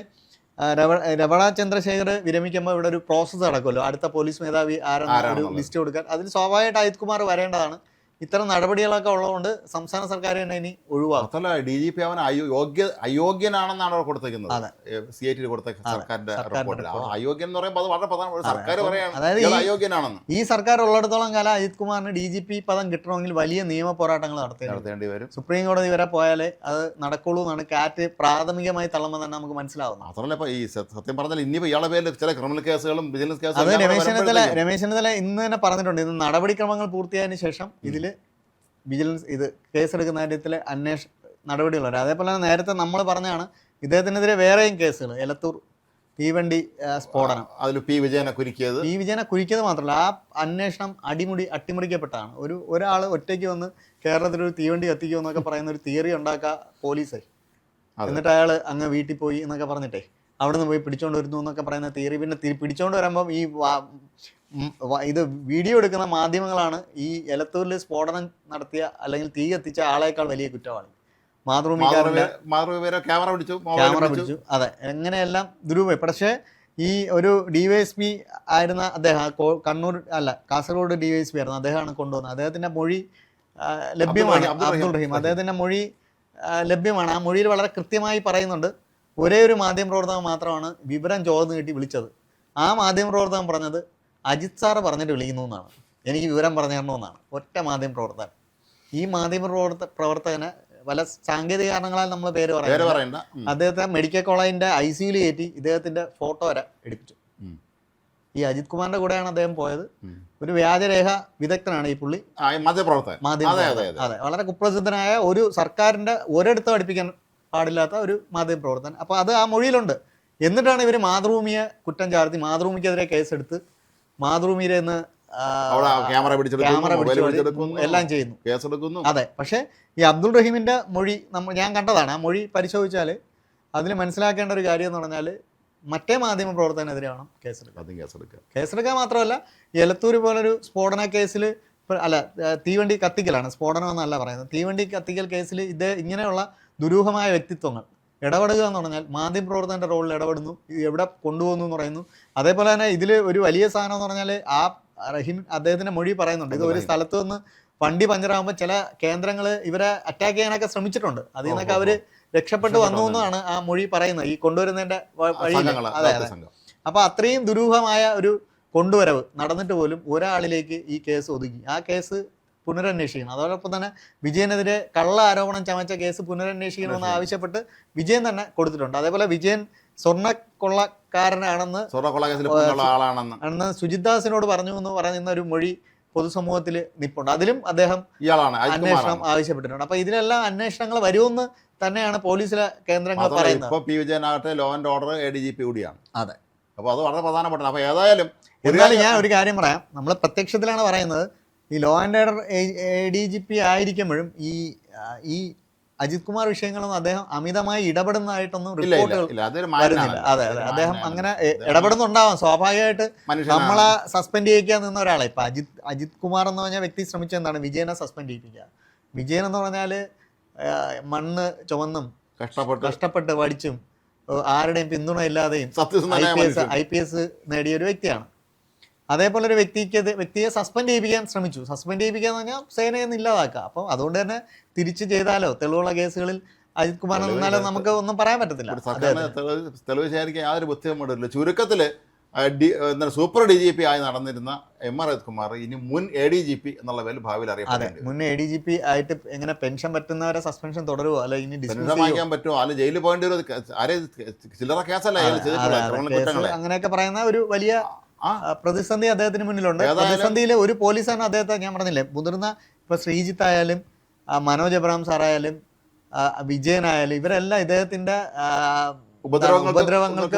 Speaker 2: രവട ചന്ദ്രശേഖർ വിരമിക്കുമ്പോൾ ഇവിടെ ഒരു പ്രോസസ്സ് നടക്കുമല്ലോ, അടുത്ത പോലീസ് മേധാവി ആരാണ് ഒരു ലിസ്റ്റ് കൊടുക്കാൻ. അതിൽ സ്വാഭാവികമായിട്ട് അജിത് കുമാർ വരേണ്ടതാണ്. ഇത്തരം നടപടികളൊക്കെ ഉള്ളതുകൊണ്ട് സംസ്ഥാന സർക്കാർ തന്നെ ഇനി ഒഴിവാക്കും.
Speaker 1: DGP അവൻ അയോഗ്യനാണെന്നാണ് അവർ കൊടുത്തേക്കുന്നത്. CIT കൊടുത്ത സർക്കാരിന്റെ റിപ്പോർട്ടിൽ അയോഗ്യൻ എന്ന് പറയുമ്പോൾ അത് വളരെ പ്രധാനപ്പെട്ട സർക്കാർ പറയാണ്, അതായത് അയോഗ്യനാണെന്ന്.
Speaker 2: ഈ സർക്കാർ ഉള്ളിടത്തോളം കാലം അജിത് കുമാറിന് DGP പദം കിട്ടണമെങ്കിൽ വലിയ നിയമ പോരാട്ടങ്ങൾ നടത്തേണ്ടി വരും. സുപ്രീം കോടതി വരെ പോയാലേ അത് നടക്കുള്ളൂ എന്നാണ് കാറ്റ് പ്രാഥമികമായി തള്ളുമ്പോൾ തന്നെ നമുക്ക് മനസ്സിലാവുന്നത്.
Speaker 1: മാത്രമല്ല ഇപ്പൊ ഈ സത്യം പറഞ്ഞാൽ ഇനിയിപ്പോൾ ഇയാളെ പേരിൽ ചില ക്രിമിനൽ കേസുകളും വിജിലൻസ് കേസുകളും
Speaker 2: അത് രമേശ് ചെന്നിത്തല ഇന്ന് തന്നെ പറഞ്ഞിട്ടുണ്ട്. ഇത് നടപടിക്രമങ്ങൾ പൂർത്തിയായതിനു ശേഷം ഇതിൽ വിജിലൻസ് കേസെടുക്കുന്ന കാര്യത്തിൽ നടപടികളുണ്ട്. അതേപോലെ തന്നെ നേരത്തെ നമ്മൾ പറഞ്ഞാണ് ഇദ്ദേഹത്തിനെതിരെ വേറെയും കേസുകൾ, എലത്തൂർ തീവണ്ടി സ്ഫോടനം,
Speaker 1: അതിൽ പി വിജയനെ
Speaker 2: കുരിക്കിയത് മാത്രമല്ല ആ അന്വേഷണം അട്ടിമറിക്കപ്പെട്ടതാണ്. ഒരാൾ ഒറ്റയ്ക്ക് വന്ന് കേരളത്തിലൊരു തീവണ്ടി കത്തിക്കുമെന്നൊക്കെ പറയുന്ന ഒരു തിയറി ഉണ്ടാക്കുക പോലീസ്, എന്നിട്ട് അയാൾ അങ്ങ് വീട്ടിൽ പോയി എന്നൊക്കെ പറഞ്ഞിട്ടേ അവിടെ നിന്ന് പോയി പിടിച്ചോണ്ട് വരുന്നു എന്നൊക്കെ പറയുന്ന തിയറി. പിന്നെ പിടിച്ചോണ്ട് വരുമ്പം ഇത് വീഡിയോ എടുക്കുന്ന മാധ്യമങ്ങളാണ് ഈ എലത്തൂരിൽ സ്ഫോടനം നടത്തിയ അല്ലെങ്കിൽ തീ കത്തിച്ച ആളേക്കാൾ വലിയ കുറ്റവാളി.
Speaker 1: ക്യാമറ പിടിച്ചു.
Speaker 2: അതെ, എങ്ങനെയെല്ലാം ദുരുപയോഗം. പക്ഷേ ഈ ഒരു DYSP ആയിരുന്ന അദ്ദേഹം കാസർഗോഡ് DYSP ആയിരുന്നു, അദ്ദേഹമാണ് കൊണ്ടുവന്നത്. അദ്ദേഹത്തിൻ്റെ മൊഴി ലഭ്യമാണ്, അബ്ദുൾ റഹീം, അദ്ദേഹത്തിൻ്റെ മൊഴി ലഭ്യമാണ്. ആ മൊഴിയിൽ വളരെ കൃത്യമായി പറയുന്നുണ്ട്, ഒരേ ഒരു മാധ്യമപ്രവർത്തകൻ മാത്രമാണ് വിവരം ചോർന്ന് കിട്ടി വിളിച്ചത്. ആ മാധ്യമപ്രവർത്തകൻ പറഞ്ഞത് അജിത് സാറ് പറഞ്ഞിട്ട് വിളിക്കുന്നു എന്നാണ്, എനിക്ക് വിവരം പറഞ്ഞു തരണമെന്നാണ്. ഒറ്റ മാധ്യമപ്രവർത്തകൻ. ഈ മാധ്യമപ്രവർത്തകനെ പല സാങ്കേതിക കാരണങ്ങളാൽ നമ്മൾ പേര്
Speaker 1: പേര്
Speaker 2: പറയുന്നത്,
Speaker 1: പറയണ്ട.
Speaker 2: അദ്ദേഹത്തെ മെഡിക്കൽ കോളേജിന്റെ ICUയിൽ കയറ്റി ഇദ്ദേഹത്തിന്റെ ഫോട്ടോ വരെ എടുപ്പിച്ചു. ഈ അജിത് കുമാറിന്റെ കൂടെയാണ് അദ്ദേഹം പോയത്. ഒരു വ്യാജരേഖ വിദഗ്ധനാണ് ഈ പുള്ളി,
Speaker 1: മാധ്യമപ്രവർത്തകൻ.
Speaker 2: അതെ, വളരെ കുപ്രസിദ്ധനായ, ഒരു സർക്കാരിന്റെ ഒരിടത്തും പഠിപ്പിക്കാൻ പാടില്ലാത്ത ഒരു മാധ്യമപ്രവർത്തകൻ. അപ്പൊ അത് ആ മൊഴിയിലുണ്ട്. എന്നിട്ടാണ് ഇവർ മാതൃഭൂമിയെ കുറ്റം ചാർത്തി മാതൃഭൂമിക്കെതിരെ കേസെടുത്ത് മാതൃഭൂമിയിലെ നിന്ന്
Speaker 1: ക്യാമറ പിടിച്ചെടുക്കുന്നു,
Speaker 2: എല്ലാം ചെയ്യുന്നു,
Speaker 1: കേസെടുക്കുന്നു.
Speaker 2: അതെ. പക്ഷേ ഈ അബ്ദുൾ റഹീമിന്റെ മൊഴി ഞാൻ കണ്ടതാണ്. ആ മൊഴി പരിശോധിച്ചാൽ അതിൽ മനസ്സിലാക്കേണ്ട ഒരു കാര്യം എന്ന് പറഞ്ഞാൽ മറ്റേ മാധ്യമ പ്രവർത്തനെതിരെയാണ് കേസെടുക്കുക മാത്രമല്ല, എലത്തൂർ പോലൊരു സ്ഫോടന കേസിൽ, അല്ല തീവണ്ടി കത്തിക്കലാണ്, സ്ഫോടനം എന്നല്ല പറയുന്നത്, തീവണ്ടി കത്തിക്കൽ കേസിൽ ഇങ്ങനെയുള്ള ദുരൂഹമായ വ്യക്തിത്വങ്ങൾ ഇടപെടുക എന്ന് പറഞ്ഞാൽ മാധ്യമപ്രവർത്തകന്റെ റോളിൽ ഇടപെടുന്നു, എവിടെ കൊണ്ടുപോകുന്നു എന്ന് പറയുന്നു. അതേപോലെ തന്നെ ഇതിൽ ഒരു വലിയ സാധനം എന്ന് പറഞ്ഞാൽ ആ റഹീം അദ്ദേഹത്തിന്റെ മൊഴി പറയുന്നുണ്ട്, ഇത് ഒരു സ്ഥലത്ത് നിന്ന് വണ്ടി പഞ്ചറാകുമ്പോൾ ചില കേന്ദ്രങ്ങൾ ഇവരെ അറ്റാക്ക് ചെയ്യാനൊക്കെ ശ്രമിച്ചിട്ടുണ്ട്, അതിൽ നിന്നൊക്കെ അവര് രക്ഷപ്പെട്ടു വന്നു എന്നാണ് ആ മൊഴി പറയുന്നത്, ഈ കൊണ്ടുവരുന്നതിന്റെ വഴിയിൽ. അതെ അതെ. അപ്പൊ അത്രയും ദുരൂഹമായ ഒരു കൊണ്ടുവരവ് നടന്നിട്ട് പോലും ഒരാളിലേക്ക് ഈ കേസ് ഒതുക്കി. ആ കേസ് പുനരന്വേഷിക്കണം. അതോടൊപ്പം തന്നെ വിജയനെതിരെ കള്ള ആരോപണം ചമച്ച കേസ് പുനരന്വേഷിക്കണമെന്ന് ആവശ്യപ്പെട്ട് വിജയൻ തന്നെ കൊടുത്തിട്ടുണ്ട്. അതേപോലെ വിജയൻ സ്വർണ്ണക്കൊള്ളക്കാരനാണെന്ന് സുജിത്ദാസിനോട് പറഞ്ഞു എന്ന് പറയുന്ന ഒരു മൊഴി പൊതുസമൂഹത്തിൽ നിൽപ്പുണ്ട്. അതിലും അദ്ദേഹം അന്വേഷണം ആവശ്യപ്പെട്ടിട്ടുണ്ട്. അപ്പൊ ഇതിലെല്ലാം അന്വേഷണങ്ങൾ വരുമെന്ന് തന്നെയാണ് പോലീസിലെ കേന്ദ്രങ്ങൾ പറയുന്നത്.
Speaker 1: പി വിജയനാകട്ടെ ലോ ആൻഡ് ഓർഡർ ADGP കൂടിയാണ്.
Speaker 2: അതെ.
Speaker 1: അപ്പോൾ അത് വളരെ പ്രധാനപ്പെട്ട. അപ്പോൾ ഏതായാലും
Speaker 2: ഞാൻ ഒരു കാര്യം പറയാം, നമ്മൾ പ്രത്യക്ഷത്തിലാണ് പറയുന്നത്. ഈ ലോ ആൻഡ് ഓർഡർ ADGP ആയിരിക്കുമ്പോഴും ഈ അജിത് കുമാർ വിഷയങ്ങളൊന്നും അദ്ദേഹം അമിതമായി ഇടപെടുന്നതായിട്ടൊന്നും റിപ്പോർട്ടുകൾ വരുന്നില്ല. അതെ അതെ, അദ്ദേഹം അങ്ങനെ ഇടപെടുന്നുണ്ടാവാം, സ്വാഭാവികമായിട്ട്. നമ്മളെ സസ്പെൻഡ് ചെയ്യിക്കാൻ നിന്ന ഒരാളെ ഇപ്പൊ അജിത് കുമാർ എന്ന് പറഞ്ഞ വ്യക്തി ശ്രമിച്ചെന്താണ് വിജയനെ സസ്പെൻഡ് ചെയ്യിപ്പിക്കുക. വിജയൻ എന്ന് പറഞ്ഞാല് മണ്ണ് ചുമന്നും കഷ്ടപ്പെട്ട് പഠിച്ചും ആരുടെയും പിന്തുണ ഇല്ലാതെയും IPS നേടിയ ഒരു വ്യക്തിയാണ്. അതേപോലെ ഒരു വ്യക്തിയെ സസ്പെൻഡ് ചെയ്യിപ്പിക്കാൻ ശ്രമിച്ചു. സസ്പെൻഡ് ചെയ്യിപ്പിക്കുക എന്ന് പറഞ്ഞാൽ സേനയിൽ നിന്ന് ഇല്ലാതാക്കുക. അപ്പം അതുകൊണ്ട് തന്നെ തിരിച്ച് ചെയ്താലോ തെളിവുള്ള കേസുകളിൽ അജിത് കുമാർ നിന്നാലോ നമുക്ക് ഒന്നും പറയാൻ പറ്റത്തില്ല.
Speaker 1: തെളിവ് ശേഖരിക്കാൻ യാതൊരു ബുദ്ധിമുട്ടില്ല. ചുരുക്കത്തിൽ സൂപ്പർ DGP ആയി നടന്നിരുന്ന MR അജിത് കുമാർ ഇനി മുൻ ADGP എന്നുള്ള പേരിൽ ഭാവിയിൽ അറിയപ്പെടും.
Speaker 2: മുൻ ADGP ആയിട്ട് എങ്ങനെ പെൻഷൻ പറ്റുന്നവരെ സസ്പെൻഷൻ തുടരുമോ, അല്ല ഇനി
Speaker 1: പെൻഷൻ വാങ്ങിക്കാൻ പറ്റുമോ, അല്ല ജയിലിൽ പോകേണ്ടി ഒരു ചില്ലറ കേസല്ല
Speaker 2: അങ്ങനെയൊക്കെ പറയുന്ന ഒരു വലിയ പ്രതിസന്ധി അദ്ദേഹത്തിന് മുന്നിലുണ്ട്. പ്രതിസന്ധിയിൽ ഒരു പോലീസാണ് അദ്ദേഹത്തെ, ഞാൻ പറഞ്ഞില്ലേ, മുതിർന്ന ഇപ്പൊ ശ്രീജിത്ത് ആയാലും മനോജ് എബ്രഹാം സാറായാലും വിജയനായാലും ഇവരെല്ലാം ഇദ്ദേഹത്തിന്റെ ഉപദ്രവങ്ങൾക്ക്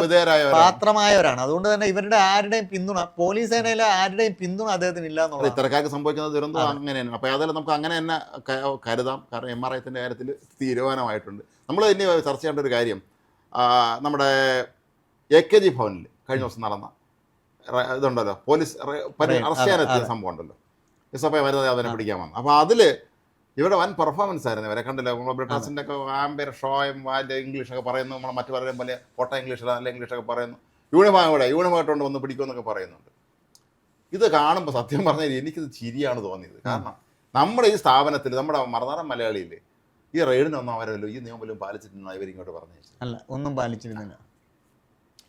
Speaker 2: പാത്രമായവരാണ്. അതുകൊണ്ട് തന്നെ ഇവരുടെ ആരുടെയും പിന്തുണ, പോലീസ് സേനയിലെ ആരുടെയും പിന്തുണ അദ്ദേഹത്തിന് ഇല്ല എന്നുള്ളത്.
Speaker 1: ഇത്തരക്കാർക്ക് സംഭവിക്കുന്ന ദുരന്തം അങ്ങനെയാണ്. അപ്പോൾ ഏതായാലും നമുക്ക് അങ്ങനെ തന്നെ കരുതാം. കാരണം MRIത്തിന്റെ കാര്യത്തിൽ തീരുമാനമായിട്ടുണ്ട്. നമ്മൾ ഇനി ചർച്ച ചെയ്യേണ്ട ഒരു കാര്യം, നമ്മുടെ AKG ഭവനിൽ കഴിഞ്ഞ ദിവസം നടന്ന ഇതുണ്ടല്ലോ, പോലീസ് അറസ്റ്റ് ചെയ്യാനെത്തിയ സംഭവം ഉണ്ടല്ലോ, SFI വരുന്നത് അതിനെ പിടിക്കാൻ വന്നു. അപ്പോൾ അതിൽ ഇവിടെ വൻ പെർഫോമൻസ് ആയിരുന്നു. ഇവരെ കണ്ടില്ല, നമ്മൾ ബ്രിട്ടാസിൻ്റെ ഒക്കെ ആംബിയർ ഷോയും അതിൻ്റെ ഇംഗ്ലീഷൊക്കെ പറയുന്നു, നമ്മൾ മറ്റു പലരും പോലെ പൊട്ട ഇംഗ്ലീഷിൽ നല്ല ഇംഗ്ലീഷൊക്കെ പറയുന്നു, യൂണിഫോമായിട്ടുണ്ട് വന്ന് പിടിക്കുമെന്നൊക്കെ പറയുന്നുണ്ട്. ഇത് കാണുമ്പോൾ സത്യം പറഞ്ഞാൽ എനിക്കിത് ചിരിയാണ് തോന്നിയത്. കാരണം നമ്മുടെ ഈ സ്ഥാപനത്തിൽ, നമ്മുടെ മറുനാടൻ മലയാളിയിൽ ഈ റെയ്ഡിനൊന്നും അവരല്ലോ ഈ നിയമം പോലും പാലിച്ചിട്ടുണ്ടെന്ന് ഇവരിങ്ങോട്ട് പറഞ്ഞു.
Speaker 2: അല്ല, ഒന്നും പാലിച്ചിരുന്നില്ല.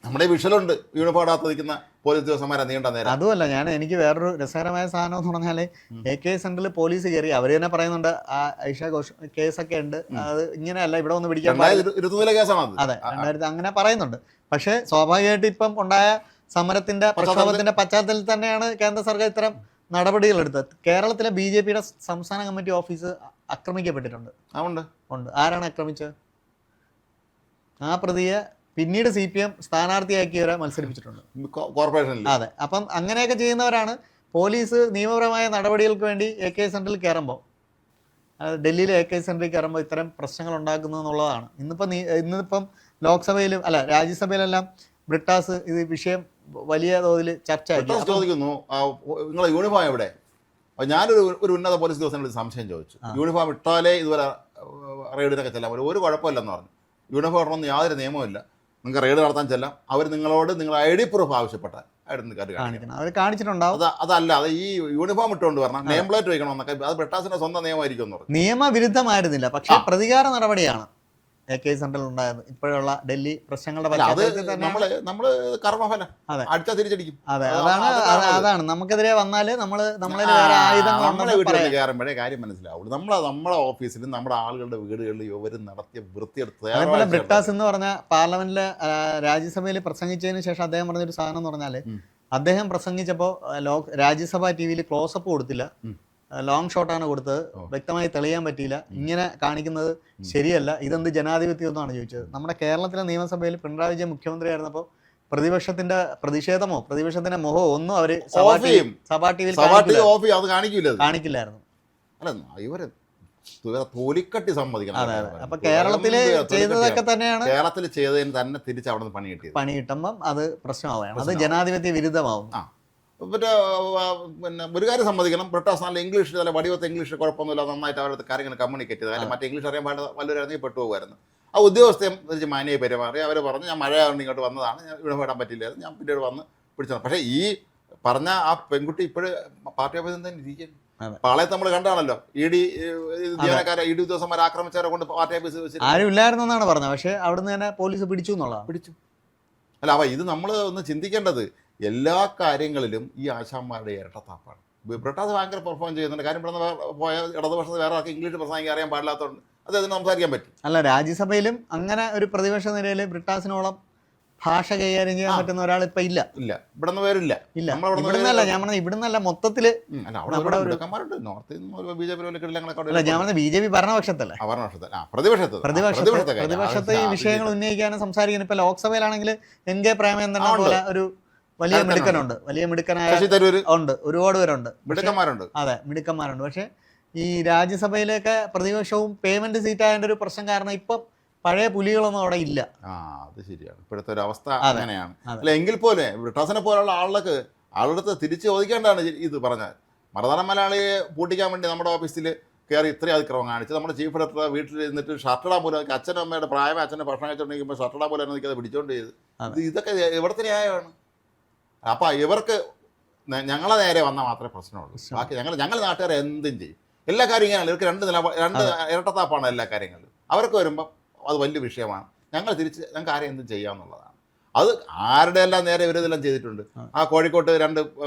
Speaker 1: നമ്മുടെ വിഷലുണ്ട് യൂണിഫോം ഇടാത്ത നിൽക്കുന്ന പോലീസ് ഉദ്യോഗസ്ഥന്മാരെ നീണ്ട നേരം.
Speaker 2: അതുമല്ല, എനിക്ക് വേറൊരു രസകരമായ സാധനം എന്ന് പറഞ്ഞാൽ AK സെന്ററിൽ പോലീസ് കയറി, അവര് തന്നെ പറയുന്നുണ്ട് ആ ഐഷ ഘോഷ് കേസൊക്കെ ഉണ്ട്, അത് ഇങ്ങനെയല്ല, ഇവിടെ ഒന്ന് പിടിക്കാൻ
Speaker 1: കേസാണ്.
Speaker 2: അതെ, 2000 അങ്ങനെ പറയുന്നുണ്ട്. പക്ഷേ സ്വാഭാവികമായിട്ട് ഇപ്പം ഉണ്ടായ സമരത്തിന്റെ പ്രക്ഷോഭത്തിന്റെ പശ്ചാത്തലത്തിൽ തന്നെയാണ് കേന്ദ്ര സർക്കാർ ഇത്തരം നടപടികൾ എടുത്തത്. കേരളത്തിലെ BJPയുടെ സംസ്ഥാന കമ്മിറ്റി ഓഫീസ് ആക്രമിക്കപ്പെട്ടിട്ടുണ്ട്. ഉണ്ട്. ആരാണ് ആക്രമിച്ചത്? ആ പ്രതിയെ പിന്നീട് CPM സ്ഥാനാർത്ഥിയാക്കിയവരെ മത്സരിപ്പിച്ചിട്ടുണ്ട്
Speaker 1: കോർപ്പറേഷനിൽ.
Speaker 2: അതെ. അപ്പം അങ്ങനെയൊക്കെ ചെയ്യുന്നവരാണ്. പോലീസ് നിയമപരമായ നടപടികൾക്ക് വേണ്ടി AK സെന്ററിൽ കയറുമ്പോൾ, ഡൽഹിയിലെ AK സെന്ററിൽ കയറുമ്പോൾ ഇത്തരം പ്രശ്നങ്ങൾ ഉണ്ടാക്കുന്നു എന്നുള്ളതാണ്. ഇന്നിപ്പം ലോക്സഭയിലും അല്ല രാജ്യസഭയിലെല്ലാം ബ്രിട്ടാസ് ഇത് വിഷയം വലിയ തോതിൽ ചർച്ചയാക്കി.
Speaker 1: ചോദിക്കുന്നു, നിങ്ങളെ യൂണിഫോം എവിടെ? ഞാനൊരു ഉന്നത പോലീസ് ഉദ്യോഗസ്ഥനോട് സംശയം ചോദിച്ചു. യൂണിഫോം ഇട്ടാലേ ഇതുപോലെ റെയ്ഡിനൊക്കെ ചെല്ലാൻ പറ്റും, ഒരു കുഴപ്പമില്ലെന്ന് പറഞ്ഞു. യൂണിഫോം ഇടണമെന്ന് യാതൊരു നിയമമില്ല, നിങ്ങൾക്ക് റെയ്ഡ് നടത്താൻ ചെല്ലാം. അവർ നിങ്ങളോട് നിങ്ങൾ ID പ്രൂഫ് ആവശ്യപ്പെട്ടാൽ
Speaker 2: അവർ കാണിച്ചിട്ടുണ്ടാവും.
Speaker 1: അതല്ല, അത് ഈ യൂണിഫോം ഇട്ടുകൊണ്ട് വരണം, നെയിം പ്ലേറ്റ് വയ്ക്കണമെന്നൊക്കെ, അത് ബ്രിട്ടാസിന്റെ സ്വന്തം നിയമമായിരിക്കും എന്ന് പറഞ്ഞു.
Speaker 2: നിയമവിരുദ്ധമായിരുന്നില്ല, പക്ഷേ പ്രതികാര നടപടിയാണ് AK സെന്ററിൽ ഉണ്ടായത്, ഇപ്പോഴുള്ള ഡൽഹി പ്രശ്നങ്ങളുടെ
Speaker 1: അത്
Speaker 2: പശ്ചാത്തലത്തിൽ തന്നെ.
Speaker 1: നമ്മള് കർമ്മഫലം
Speaker 2: അതെ.
Speaker 1: അടിച്ചാൽ തിരിച്ചടിക്കും.
Speaker 2: അതെ, അതാണ് നമുക്കെതിരെ വന്നാല് നമ്മളെ വേറെ
Speaker 1: നമ്മളെ വീട്ടിൽ
Speaker 2: ആയുധങ്ങൾ.
Speaker 1: കയറുമ്പോഴേ കാര്യം മനസ്സിലാവുള്ളൂ. നമ്മളെ ഓഫീസിലും നമ്മുടെ ആളുകളുടെ വീടുകളിലും ഇവരും നടത്തിയ വൃത്തിയെടുത്ത്
Speaker 2: അതേപോലെ ബ്രിട്ടാസ് എന്ന് പറഞ്ഞ പാർലമെന്റിലെ രാജ്യസഭയിൽ പ്രസംഗിച്ചതിന് ശേഷം അദ്ദേഹം പറഞ്ഞൊരു സാധനം എന്ന് പറഞ്ഞാല്, അദ്ദേഹം പ്രസംഗിച്ചപ്പോൾ രാജ്യസഭ TV ക്ലോസപ്പ് കൊടുത്തില്ല, ലോങ് ഷോട്ടാണ് കൊടുത്തത്, വ്യക്തമായി തെളിയാൻ പറ്റിയില്ല. ഇങ്ങനെ കാണിക്കുന്നത് ശരിയല്ല, ഇതെന്ത് ജനാധിപത്യം എന്നാണ് ചോദിച്ചത്. നമ്മുടെ കേരളത്തിലെ നിയമസഭയിൽ പിണറായി വിജയൻ മുഖ്യമന്ത്രി ആയിരുന്നപ്പോൾ പ്രതിപക്ഷത്തിന്റെ പ്രതിപക്ഷത്തിന്റെ മുഖമോ ഒന്നും അവര് സഭാ ടി വിയിൽ കാണിക്കില്ലായിരുന്നു.
Speaker 1: അല്ല, ഇവരെ തോലിക്കട്ടി സമ്മതിക്കണം.
Speaker 2: അതെ, അപ്പൊ കേരളത്തില് ചെയ്തതൊക്കെ തന്നെയാണ്
Speaker 1: കേരളത്തിൽ ചെയ്തതിന് തന്നെ തിരിച്ച് അവിടെ നിന്ന് പണി
Speaker 2: കിട്ടുമ്പം അത് പ്രശ്നമാവുകയാണ്, അത് ജനാധിപത്യ വിരുദ്ധമാവും.
Speaker 1: പിന്നെ ഒരു കാര്യം സമ്മതിക്കണം, ബ്രിട്ടാസ് നല്ല ഇംഗ്ലീഷ്, നല്ല വടിവത്തെ ഇംഗ്ലീഷ് കുഴപ്പമൊന്നുമില്ല, നന്നായിട്ട് അവരുടെ കാര്യങ്ങൾ കമ്മ്യൂണിക്കേറ്റ് ചെയ്ത്. മറ്റേ ഇംഗ്ലീഷ് അറിയാൻ പാടില്ല വല്ലവരാണെങ്കിൽ പെട്ടുപോകുമായിരുന്നു. ആ ഉദ്യോഗസ്ഥയും തിരിച്ച് മാന്യമായി പെരുമാറി. അവർ പറഞ്ഞു, ഞാൻ മഴയാകൊണ്ട് ഇങ്ങോട്ട് വന്നതാണ്, ഞാൻ ഇവിടെ വിടാൻ പറ്റില്ലായിരുന്നു, ഞാൻ പിന്നീട് വന്ന് പിടിച്ചത്. പക്ഷേ ഈ പറഞ്ഞ ആ പെൺകുട്ടി ഇപ്പോഴും പാർട്ടി ഓഫീസിൽ തന്നെ ഇരിക്കുന്നു. പാളയത്ത് നമ്മൾ കണ്ടാണല്ലോ, ജീവനക്കാരെ ഉദ്യോഗസ്ഥന്മാരെ ആക്രമിച്ചവരെ കൊണ്ട് പാർട്ടി ഓഫീസ് വെച്ച്
Speaker 2: ആരും ഇല്ലായിരുന്നു എന്നാണ് പറഞ്ഞത്. പക്ഷേ അവിടുന്ന് തന്നെ പോലീസ് പിടിച്ചു എന്നുള്ളതാണ്.
Speaker 1: അല്ല, അപ്പോൾ ഇത് നമ്മൾ ഒന്ന് ചിന്തിക്കേണ്ടത്, എല്ലാ കാര്യങ്ങളിലും ഈ ആശാന്മാരുടെ ഇരട്ടത്താപ്പാണ്. ബ്രിട്ടാസ് ഭയങ്കര പെർഫോം ചെയ്യുന്നുണ്ട്. കാര്യം ഇവിടെ പോയ ഇടതുപക്ഷത്ത് വേറെ ആൾക്ക് ഇംഗ്ലീഷ് പ്രസംഗിക്കാൻ അറിയാൻ പാടില്ലാത്തതുകൊണ്ട് അത് അതിന് സംസാരിക്കാൻ പറ്റും.
Speaker 2: അല്ല, രാജ്യസഭയിലും അങ്ങനെ ഒരു പ്രതിപക്ഷ നിലയിൽ ബ്രിട്ടാസിനോളം ഭാഷ കൈകാര്യം ചെയ്യാൻ പറ്റുന്ന ഒരാൾ ഇപ്പൊ ഇല്ല.
Speaker 1: ഇവിടെ പേരില്ല.
Speaker 2: ഇവിടുന്നല്ല, ഞാൻ പറഞ്ഞത് ഇവിടുന്നല്ല, മൊത്തത്തില് BJP ഭരണപക്ഷത്തല്ലേ, പ്രതിപക്ഷത്ത് ഈ വിഷയങ്ങൾ ഉന്നയിക്കാനും സംസാരിക്കാനും. ഇപ്പൊ ലോക്സഭയിലാണെങ്കിൽ NK പ്രേമചന്ദ്രനെ പോലെ ഒരു വലിയ മിടുക്കനുണ്ട്, വലിയ മിടുക്കനായ ഉണ്ട്, ഒരുപാട് പേരുണ്ട്, അതെ, മിടുക്കന്മാരുണ്ട്. പക്ഷെ ഈ രാജ്യസഭയിലൊക്കെ പ്രതിപക്ഷവും പേയ്മെന്റ് സീറ്റ് ആയതിന്റെ ഒരു പ്രശ്നം കാരണം ഇപ്പം പഴയ പുലികളൊന്നും അവിടെ ഇല്ല.
Speaker 1: അത് ശരിയാണ്, ഇപ്പോഴത്തെ ഒരു അവസ്ഥ അങ്ങനെയാണ്. അല്ല, എങ്കിൽ പോലെ ബ്രിട്ടാസിനെ പോലുള്ള ആളുടെ തിരിച്ച് ചോദിക്കേണ്ടതാണ് ഇത് പറഞ്ഞാൽ. മറുനാടൻ മലയാളിയെ പൂട്ടിക്കാൻ വേണ്ടി നമ്മുടെ ഓഫീസിൽ കയറി ഇത്രയും അതിക്രമം കാണിച്ച് നമ്മുടെ ചീഫ് എഡിറ്റർ വീട്ടിൽ ഇരുന്നിട്ട് ഷർട്ടിടാൻ പോലും, അച്ഛനും അമ്മയുടെ പ്രായമായ അച്ഛൻ്റെ ഭക്ഷണം കഴിച്ചുകൊണ്ടിരിക്കുമ്പോൾ ഷർട്ടിടാൻ പോലും അനുവദിക്കാതെ പിടിച്ചോണ്ട് ചെയ്ത്. ഇതൊക്കെ എവിടുത്തെ ന്യായമാണ്? അപ്പം ഇവർക്ക് ഞങ്ങളെ നേരെ വന്നാൽ മാത്രമേ പ്രശ്നമുള്ളൂ. ബാക്കി ഞങ്ങൾ നാട്ടുകാരെ എന്തും ചെയ്യും. എല്ലാ കാര്യവും ഇങ്ങനെയാണ്. ഇവർക്ക് രണ്ട് ഇരട്ടത്താപ്പാണ് എല്ലാ കാര്യങ്ങളിലും. അവർക്ക് വരുമ്പം അത് വലിയ വിഷയമാണ്. ഞങ്ങൾക്ക് ആരെയും എന്തും ചെയ്യാമെന്നുള്ളതാണ്. അത് ആരുടെ എല്ലാം നേരെ ഇവരിതെല്ലാം ചെയ്തിട്ടുണ്ട്. ആ കോഴിക്കോട്ട് 2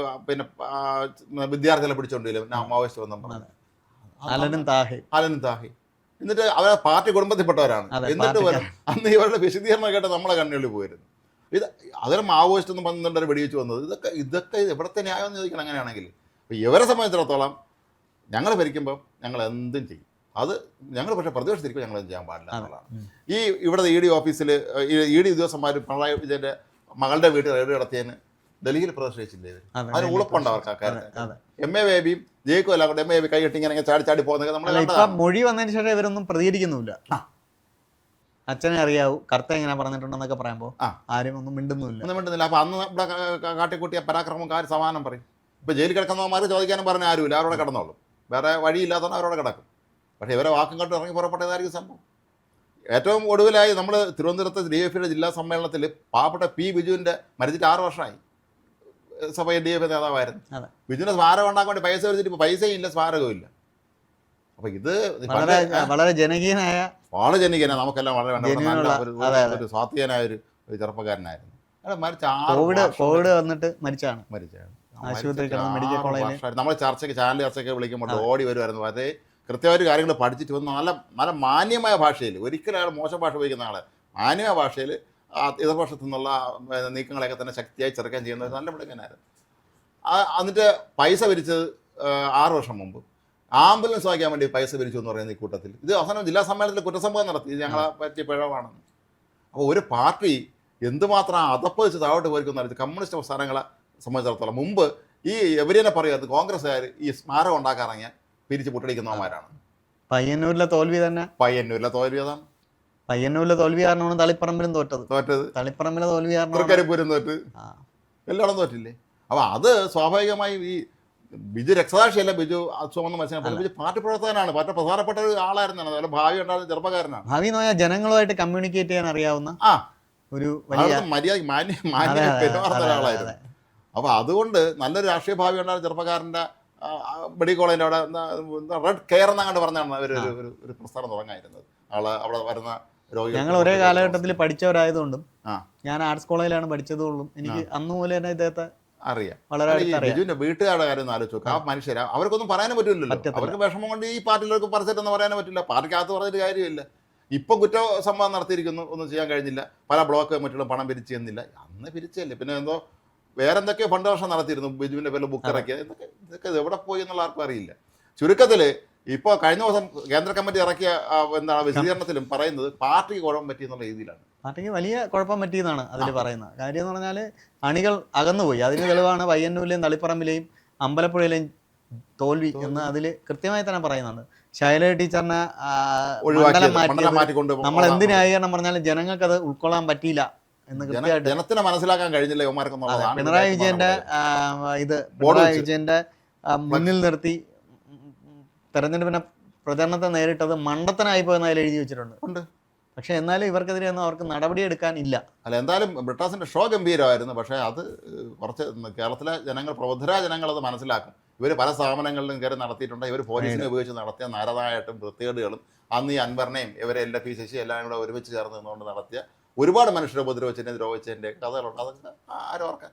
Speaker 1: പിന്നെ വിദ്യാർത്ഥികളെ പിടിച്ചോണ്ടില്ല, മാവോയിസ്റ്റ് വന്നു,
Speaker 2: അലനും
Speaker 1: താഹി. എന്നിട്ട് അവരെ പാർട്ടി കുടുംബത്തിൽപ്പെട്ടവരാണ്. എന്നിട്ട് അന്ന് ഇവരുടെ വിശദീകരണം കേട്ട് നമ്മളെ കണ്ണുകളിൽ പോയിരുന്നു. അതൊരു മാവോയിസ്റ്റ് ഒന്നും 12 വെടിവെച്ച് വന്നത്. ഇതൊക്കെ എവിടത്തെ ന്യായം എന്ന് ചോദിക്കണം. അങ്ങനെയാണെങ്കിൽ ഇവരെ സംബന്ധിച്ചിടത്തോളം ഞങ്ങൾ ഭരിക്കുമ്പോൾ ഞങ്ങൾ എന്തും ചെയ്യും. അത് ഞങ്ങൾ പക്ഷേ പ്രതിപക്ഷത്തിരിക്കും ഞങ്ങളൊന്നും ചെയ്യാൻ പാടില്ല എന്നുള്ളതാണ്. ഈ ഇവിടുത്തെ ED ഓഫീസിൽ ED ഉദ്യോഗസ്ഥന്മാർ പിണറായി വിജയൻ്റെ മകളുടെ വീട്ടിൽ റെയ്ഡ് നടത്തിയതിന് ഡൽഹിയിൽ പ്രദർശിച്ചില്ലേ? അതിന് ഉളപ്പുണ്ട് അവർക്ക്. ആൾക്കാർ MA ബേബിയും ജയിക്കും എല്ലാം കൊണ്ട് MA കൈ കെട്ടി ഇങ്ങനെ ചാടി പോകുന്നത് നമ്മൾ
Speaker 2: മൊഴി വന്നതിന് ശേഷം ഇവരൊന്നും പ്രതികരിക്കുന്നില്ല. അച്ഛനെ അറിയാവൂ, കർത്ത എങ്ങനെ പറഞ്ഞിട്ടുണ്ടെന്നൊക്കെ പറയുമ്പോൾ ആരും ഒന്നും മിണ്ടുന്നില്ല.
Speaker 1: അപ്പൊ അന്ന് ഇവിടെ കാട്ടിക്കൂട്ടിയ പരാക്രമക്കാർ സമാനം പറയും. ഇപ്പൊ ജയിലിൽ കിടക്കുന്നവന്മാർ ചോദിക്കാനും പറഞ്ഞ ആരുമില്ല, അവരോടെ കിടന്നോളൂ. വേറെ വഴിയില്ലാത്തവണ്ണം അവരോടെ കിടക്കും. പക്ഷേ ഇവരെ വാക്കും കണ്ട് ഇറങ്ങി പുറപ്പെട്ടതായിരിക്കും സംഭവം. ഏറ്റവും ഒടുവിലായി നമ്മൾ തിരുവനന്തപുരത്ത് DFIയുടെ ജില്ലാ സമ്മേളനത്തിൽ പാവപ്പെട്ട P. ബിജുവിൻ്റെ മരിച്ചിട്ട് 6 വർഷമായി. സഭ DFI നേതാവായിരുന്നു. ബിജുവിനെ സ്മാരകം ഉണ്ടാക്കാൻ വേണ്ടി പൈസ വെച്ചിട്ട് ഇപ്പോൾ പൈസയും ഇല്ല, സ്മാരകവും ഇല്ല. അപ്പോൾ ഇത്
Speaker 2: വളരെ ജനകീയനായ,
Speaker 1: നമുക്കെല്ലാം വളരെ ഒരു സ്വാധീനായ ഒരു ചെറുപ്പക്കാരനായിരുന്നു.
Speaker 2: കോവിഡ് വന്നിട്ട് മരിച്ചാണ്. മെഡിക്കൽ കോളേജിൽ
Speaker 1: നമ്മൾ ചാനൽ ചർച്ചയ്ക്ക് വിളിക്കുമ്പോൾ ഓടി വരുമായിരുന്നു. അതേ കൃത്യമായിട്ട് കാര്യങ്ങൾ പഠിച്ചിട്ട് വന്ന് നല്ല മാന്യമായ ഭാഷയിൽ, ഒരിക്കലും അയാൾ മോശം ഭാഷ ഉപയോഗിക്കുന്ന ആൾ മാന്യമായ ഭാഷയിൽ എതിർപക്ഷത്തു നിന്നുള്ള നീക്കങ്ങളെയൊക്കെ തന്നെ ശക്തിയായി ചെറുക്കാൻ ചെയ്യുന്നത് നല്ല മിടുക്കനായിരുന്നു. എന്നിട്ട് പൈസ പിരിച്ചത് 6 വർഷം മുമ്പ് ആംബുലൻസ് വാങ്ങിക്കാൻ വേണ്ടി പൈസ പിരിച്ചു എന്ന് പറയുന്ന ഈ കൂട്ടത്തിൽ ഇത് അവസാനം ജില്ലാ സമ്മേളനത്തിൽ കുറ്റസംഭവം നടത്തി. ഇത് ഞങ്ങളെ പറ്റിയ പിഴവാണെന്ന്. അപ്പോൾ ഒരു പാർട്ടി എന്തുമാത്രം അതപ്പ് വെച്ച് താഴോട്ട് പോയിരിക്കുന്ന കമ്മ്യൂണിസ്റ്റ് പ്രസ്ഥാനങ്ങളെ സംബന്ധിച്ചിടത്തോളം മുമ്പ് ഈ എവരിനെ പറയുന്നത് കോൺഗ്രസ്സുകാർ ഈ സ്മാരകം ഉണ്ടാക്കാറങ്ങിയാൽ പിരിച്ച് പൊട്ടടിക്കുന്നവന്മാരാണ്.
Speaker 2: പയ്യന്നൂരിലെ തോൽവി
Speaker 1: അതാണ്.
Speaker 2: പയ്യന്നൂരിലെ തോൽവി കാരണമാണ് തളിപ്പറമ്പിലും തോറ്റത്. തളിപ്പറമ്പിലെ തോൽവി കാരണം
Speaker 1: തൃക്കരിപ്പൂരും തോറ്റ്, എല്ലായിടം തോറ്റില്ലേ? അപ്പോൾ അത് സ്വാഭാവികമായി ഈ ബിജു രക്തസാക്ഷിയല്ല, ബിജു ചുമന്ന മത്സരം. ബിജു പാർട്ടി പ്രവർത്തകനാണ്, പാർട്ടി പ്രധാനപ്പെട്ട ഒരു ആളായിരുന്നാണ്, അതുപോലെ ഭാവി ഉണ്ടാകുന്ന ചെറുപ്പക്കാരനാണ്.
Speaker 2: ഭാവി എന്ന് പറഞ്ഞാൽ ജനങ്ങളുമായിട്ട് കമ്മ്യൂണിക്കേറ്റ് ചെയ്യാൻ അറിയാവുന്ന ഒരു
Speaker 1: മര്യാദ പെരുമാറുന്ന ഒരാളായിരുന്നു. അപ്പോൾ അതുകൊണ്ട് നല്ലൊരു രാഷ്ട്രീയ ഭാവി ഉണ്ടാകുന്ന ചെറുപ്പക്കാരൻ്റെ മെഡിക്കൽ കോളേജിൻ്റെ അവിടെ റെഡ് കെയർ എന്നങ്ങാണ്ട് പറഞ്ഞാണ് ഒരു പ്രസ്ഥാനം തുടങ്ങായിരുന്നത്. അവിടെ വരുന്ന രോഗികൾ
Speaker 2: ഞങ്ങൾ ഒരേ കാലഘട്ടത്തിൽ പഠിച്ചവരായതുകൊണ്ടും
Speaker 1: ആ
Speaker 2: ഞാൻ ആർട്സ് കോളേജിലാണ് പഠിച്ചതുകൊണ്ടും എനിക്ക് അന്ന് മുതൽ തന്നെ ഇദ്ദേഹത്തെ
Speaker 1: അറിയാം.
Speaker 2: വളരെ
Speaker 1: ഈ
Speaker 2: അടുത്തറിയാം.
Speaker 1: ബിജുവിന്റെ വീട്ടുകാരുടെ കാര്യം ഒന്ന് ആലോചിച്ച് നോക്കുക. ആ മനുഷ്യരാ അവർക്കൊന്നും പറയാനും പറ്റില്ലല്ലോ. അവർക്ക് വിഷമം കൊണ്ട് ഈ പാർട്ടിയിലേക്ക് പറിച്ചിട്ടെന്ന് പറയാനും പറ്റില്ല. പാർട്ടിക്കകത്ത് പറഞ്ഞിട്ട് കാര്യമില്ല. ഇപ്പം കുറ്റസമ്മതം നടത്തിയിരിക്കുന്നു, ഒന്നും ചെയ്യാൻ കഴിഞ്ഞില്ല. പല ബ്ലോക്ക് മറ്റുള്ള പണം പിരിച്ചു തന്നില്ല. അന്ന് പിരിച്ചല്ലേ. പിന്നെ എന്തോ വേറെ എന്തൊക്കെയോ ഫണ്ട് വർഷം നടത്തിയിരുന്നു ബിജുവിന്റെ പേരിൽ ബുക്ക് ഇറക്കിയത്. ഇതൊക്കെ എവിടെ പോയി എന്നുള്ള ആർക്കും അറിയില്ല. ചുരുക്കത്തിൽ ഇപ്പോൾ കഴിഞ്ഞ ദിവസം കേന്ദ്ര കമ്മിറ്റി ഇറക്കിയ എന്താണ് വിശദീകരണത്തിലും പറയുന്നത് പാർട്ടിക്ക് കുഴപ്പം പറ്റി എന്നുള്ള രീതിയിലാണ്.
Speaker 2: പാർട്ടിക്ക് വലിയ കുഴപ്പം പറ്റിയെന്നാണ് അതിൽ പറയുന്നത്. കാര്യം എന്ന് പറഞ്ഞാൽ അണികൾ അകന്നുപോയി. അതിന് തെളിവാണ് പയ്യന്നൂരിലെയും തളിപ്പറമ്പിലെയും അമ്പലപ്പുഴയിലെയും തോൽവി എന്ന് അതിൽ കൃത്യമായി തന്നെ പറയുന്നുണ്ട്. ശൈലജ ടീച്ചറിനെ മണ്ഡലം മാറ്റിക്കൊണ്ട് നമ്മൾ എന്ത് ന്യായീകരണം പറഞ്ഞാലും ജനങ്ങൾക്ക് അത് ഉൾക്കൊള്ളാൻ പറ്റിയില്ല എന്ന് കൃത്യമായിട്ട്
Speaker 1: ജനത്തിനെ മനസ്സിലാക്കാൻ കഴിഞ്ഞില്ല ഇവന്മാർക്കെന്നുള്ളതാണ്.
Speaker 2: പിണറായി വിജയന്റെ മുന്നിൽ നിർത്തി തെരഞ്ഞെടുപ്പിനെ പ്രചരണത്തെ നേരിട്ടത് മണ്ടത്തനായി പോയെന്ന് അതിൽ എഴുതി വെച്ചിട്ടുണ്ട്. പക്ഷെ എന്നാലും ഇവർക്കെതിരെ ഒന്നും അവർക്ക് നടപടിയെടുക്കാൻ ഇല്ല.
Speaker 1: അല്ല, എന്തായാലും ബ്രിട്ടാസിന്റെ ഷോ ഗംഭീരമായിരുന്നു. പക്ഷേ അത് കുറച്ച് കേരളത്തിലെ ജനങ്ങൾ, പ്രബുദ്ധരായ ജനങ്ങൾ അത് മനസ്സിലാക്കും. ഇവർ പല സ്ഥാപനങ്ങളിലും കയറി നടത്തിയിട്ടുണ്ട്. ഇവർ പോലീസിനെ ഉപയോഗിച്ച് നടത്തിയ നാരദായിട്ടും വൃത്തികേടുകളും അന്ന് ഈ അൻവറിനെയും ഇവരെ LFI ശശി എല്ലാവരും കൂടെ ഒരുമിച്ച് ചേർന്ന് നിന്നുകൊണ്ട് നടത്തിയ ഒരുപാട് മനുഷ്യരെ ഉപദ്രവിച്ചതിൻ്റെ ദ്രോഹിച്ചതിൻ്റെ കഥകളുണ്ട്. അതൊക്കെ ആരും ഓർക്കാൻ.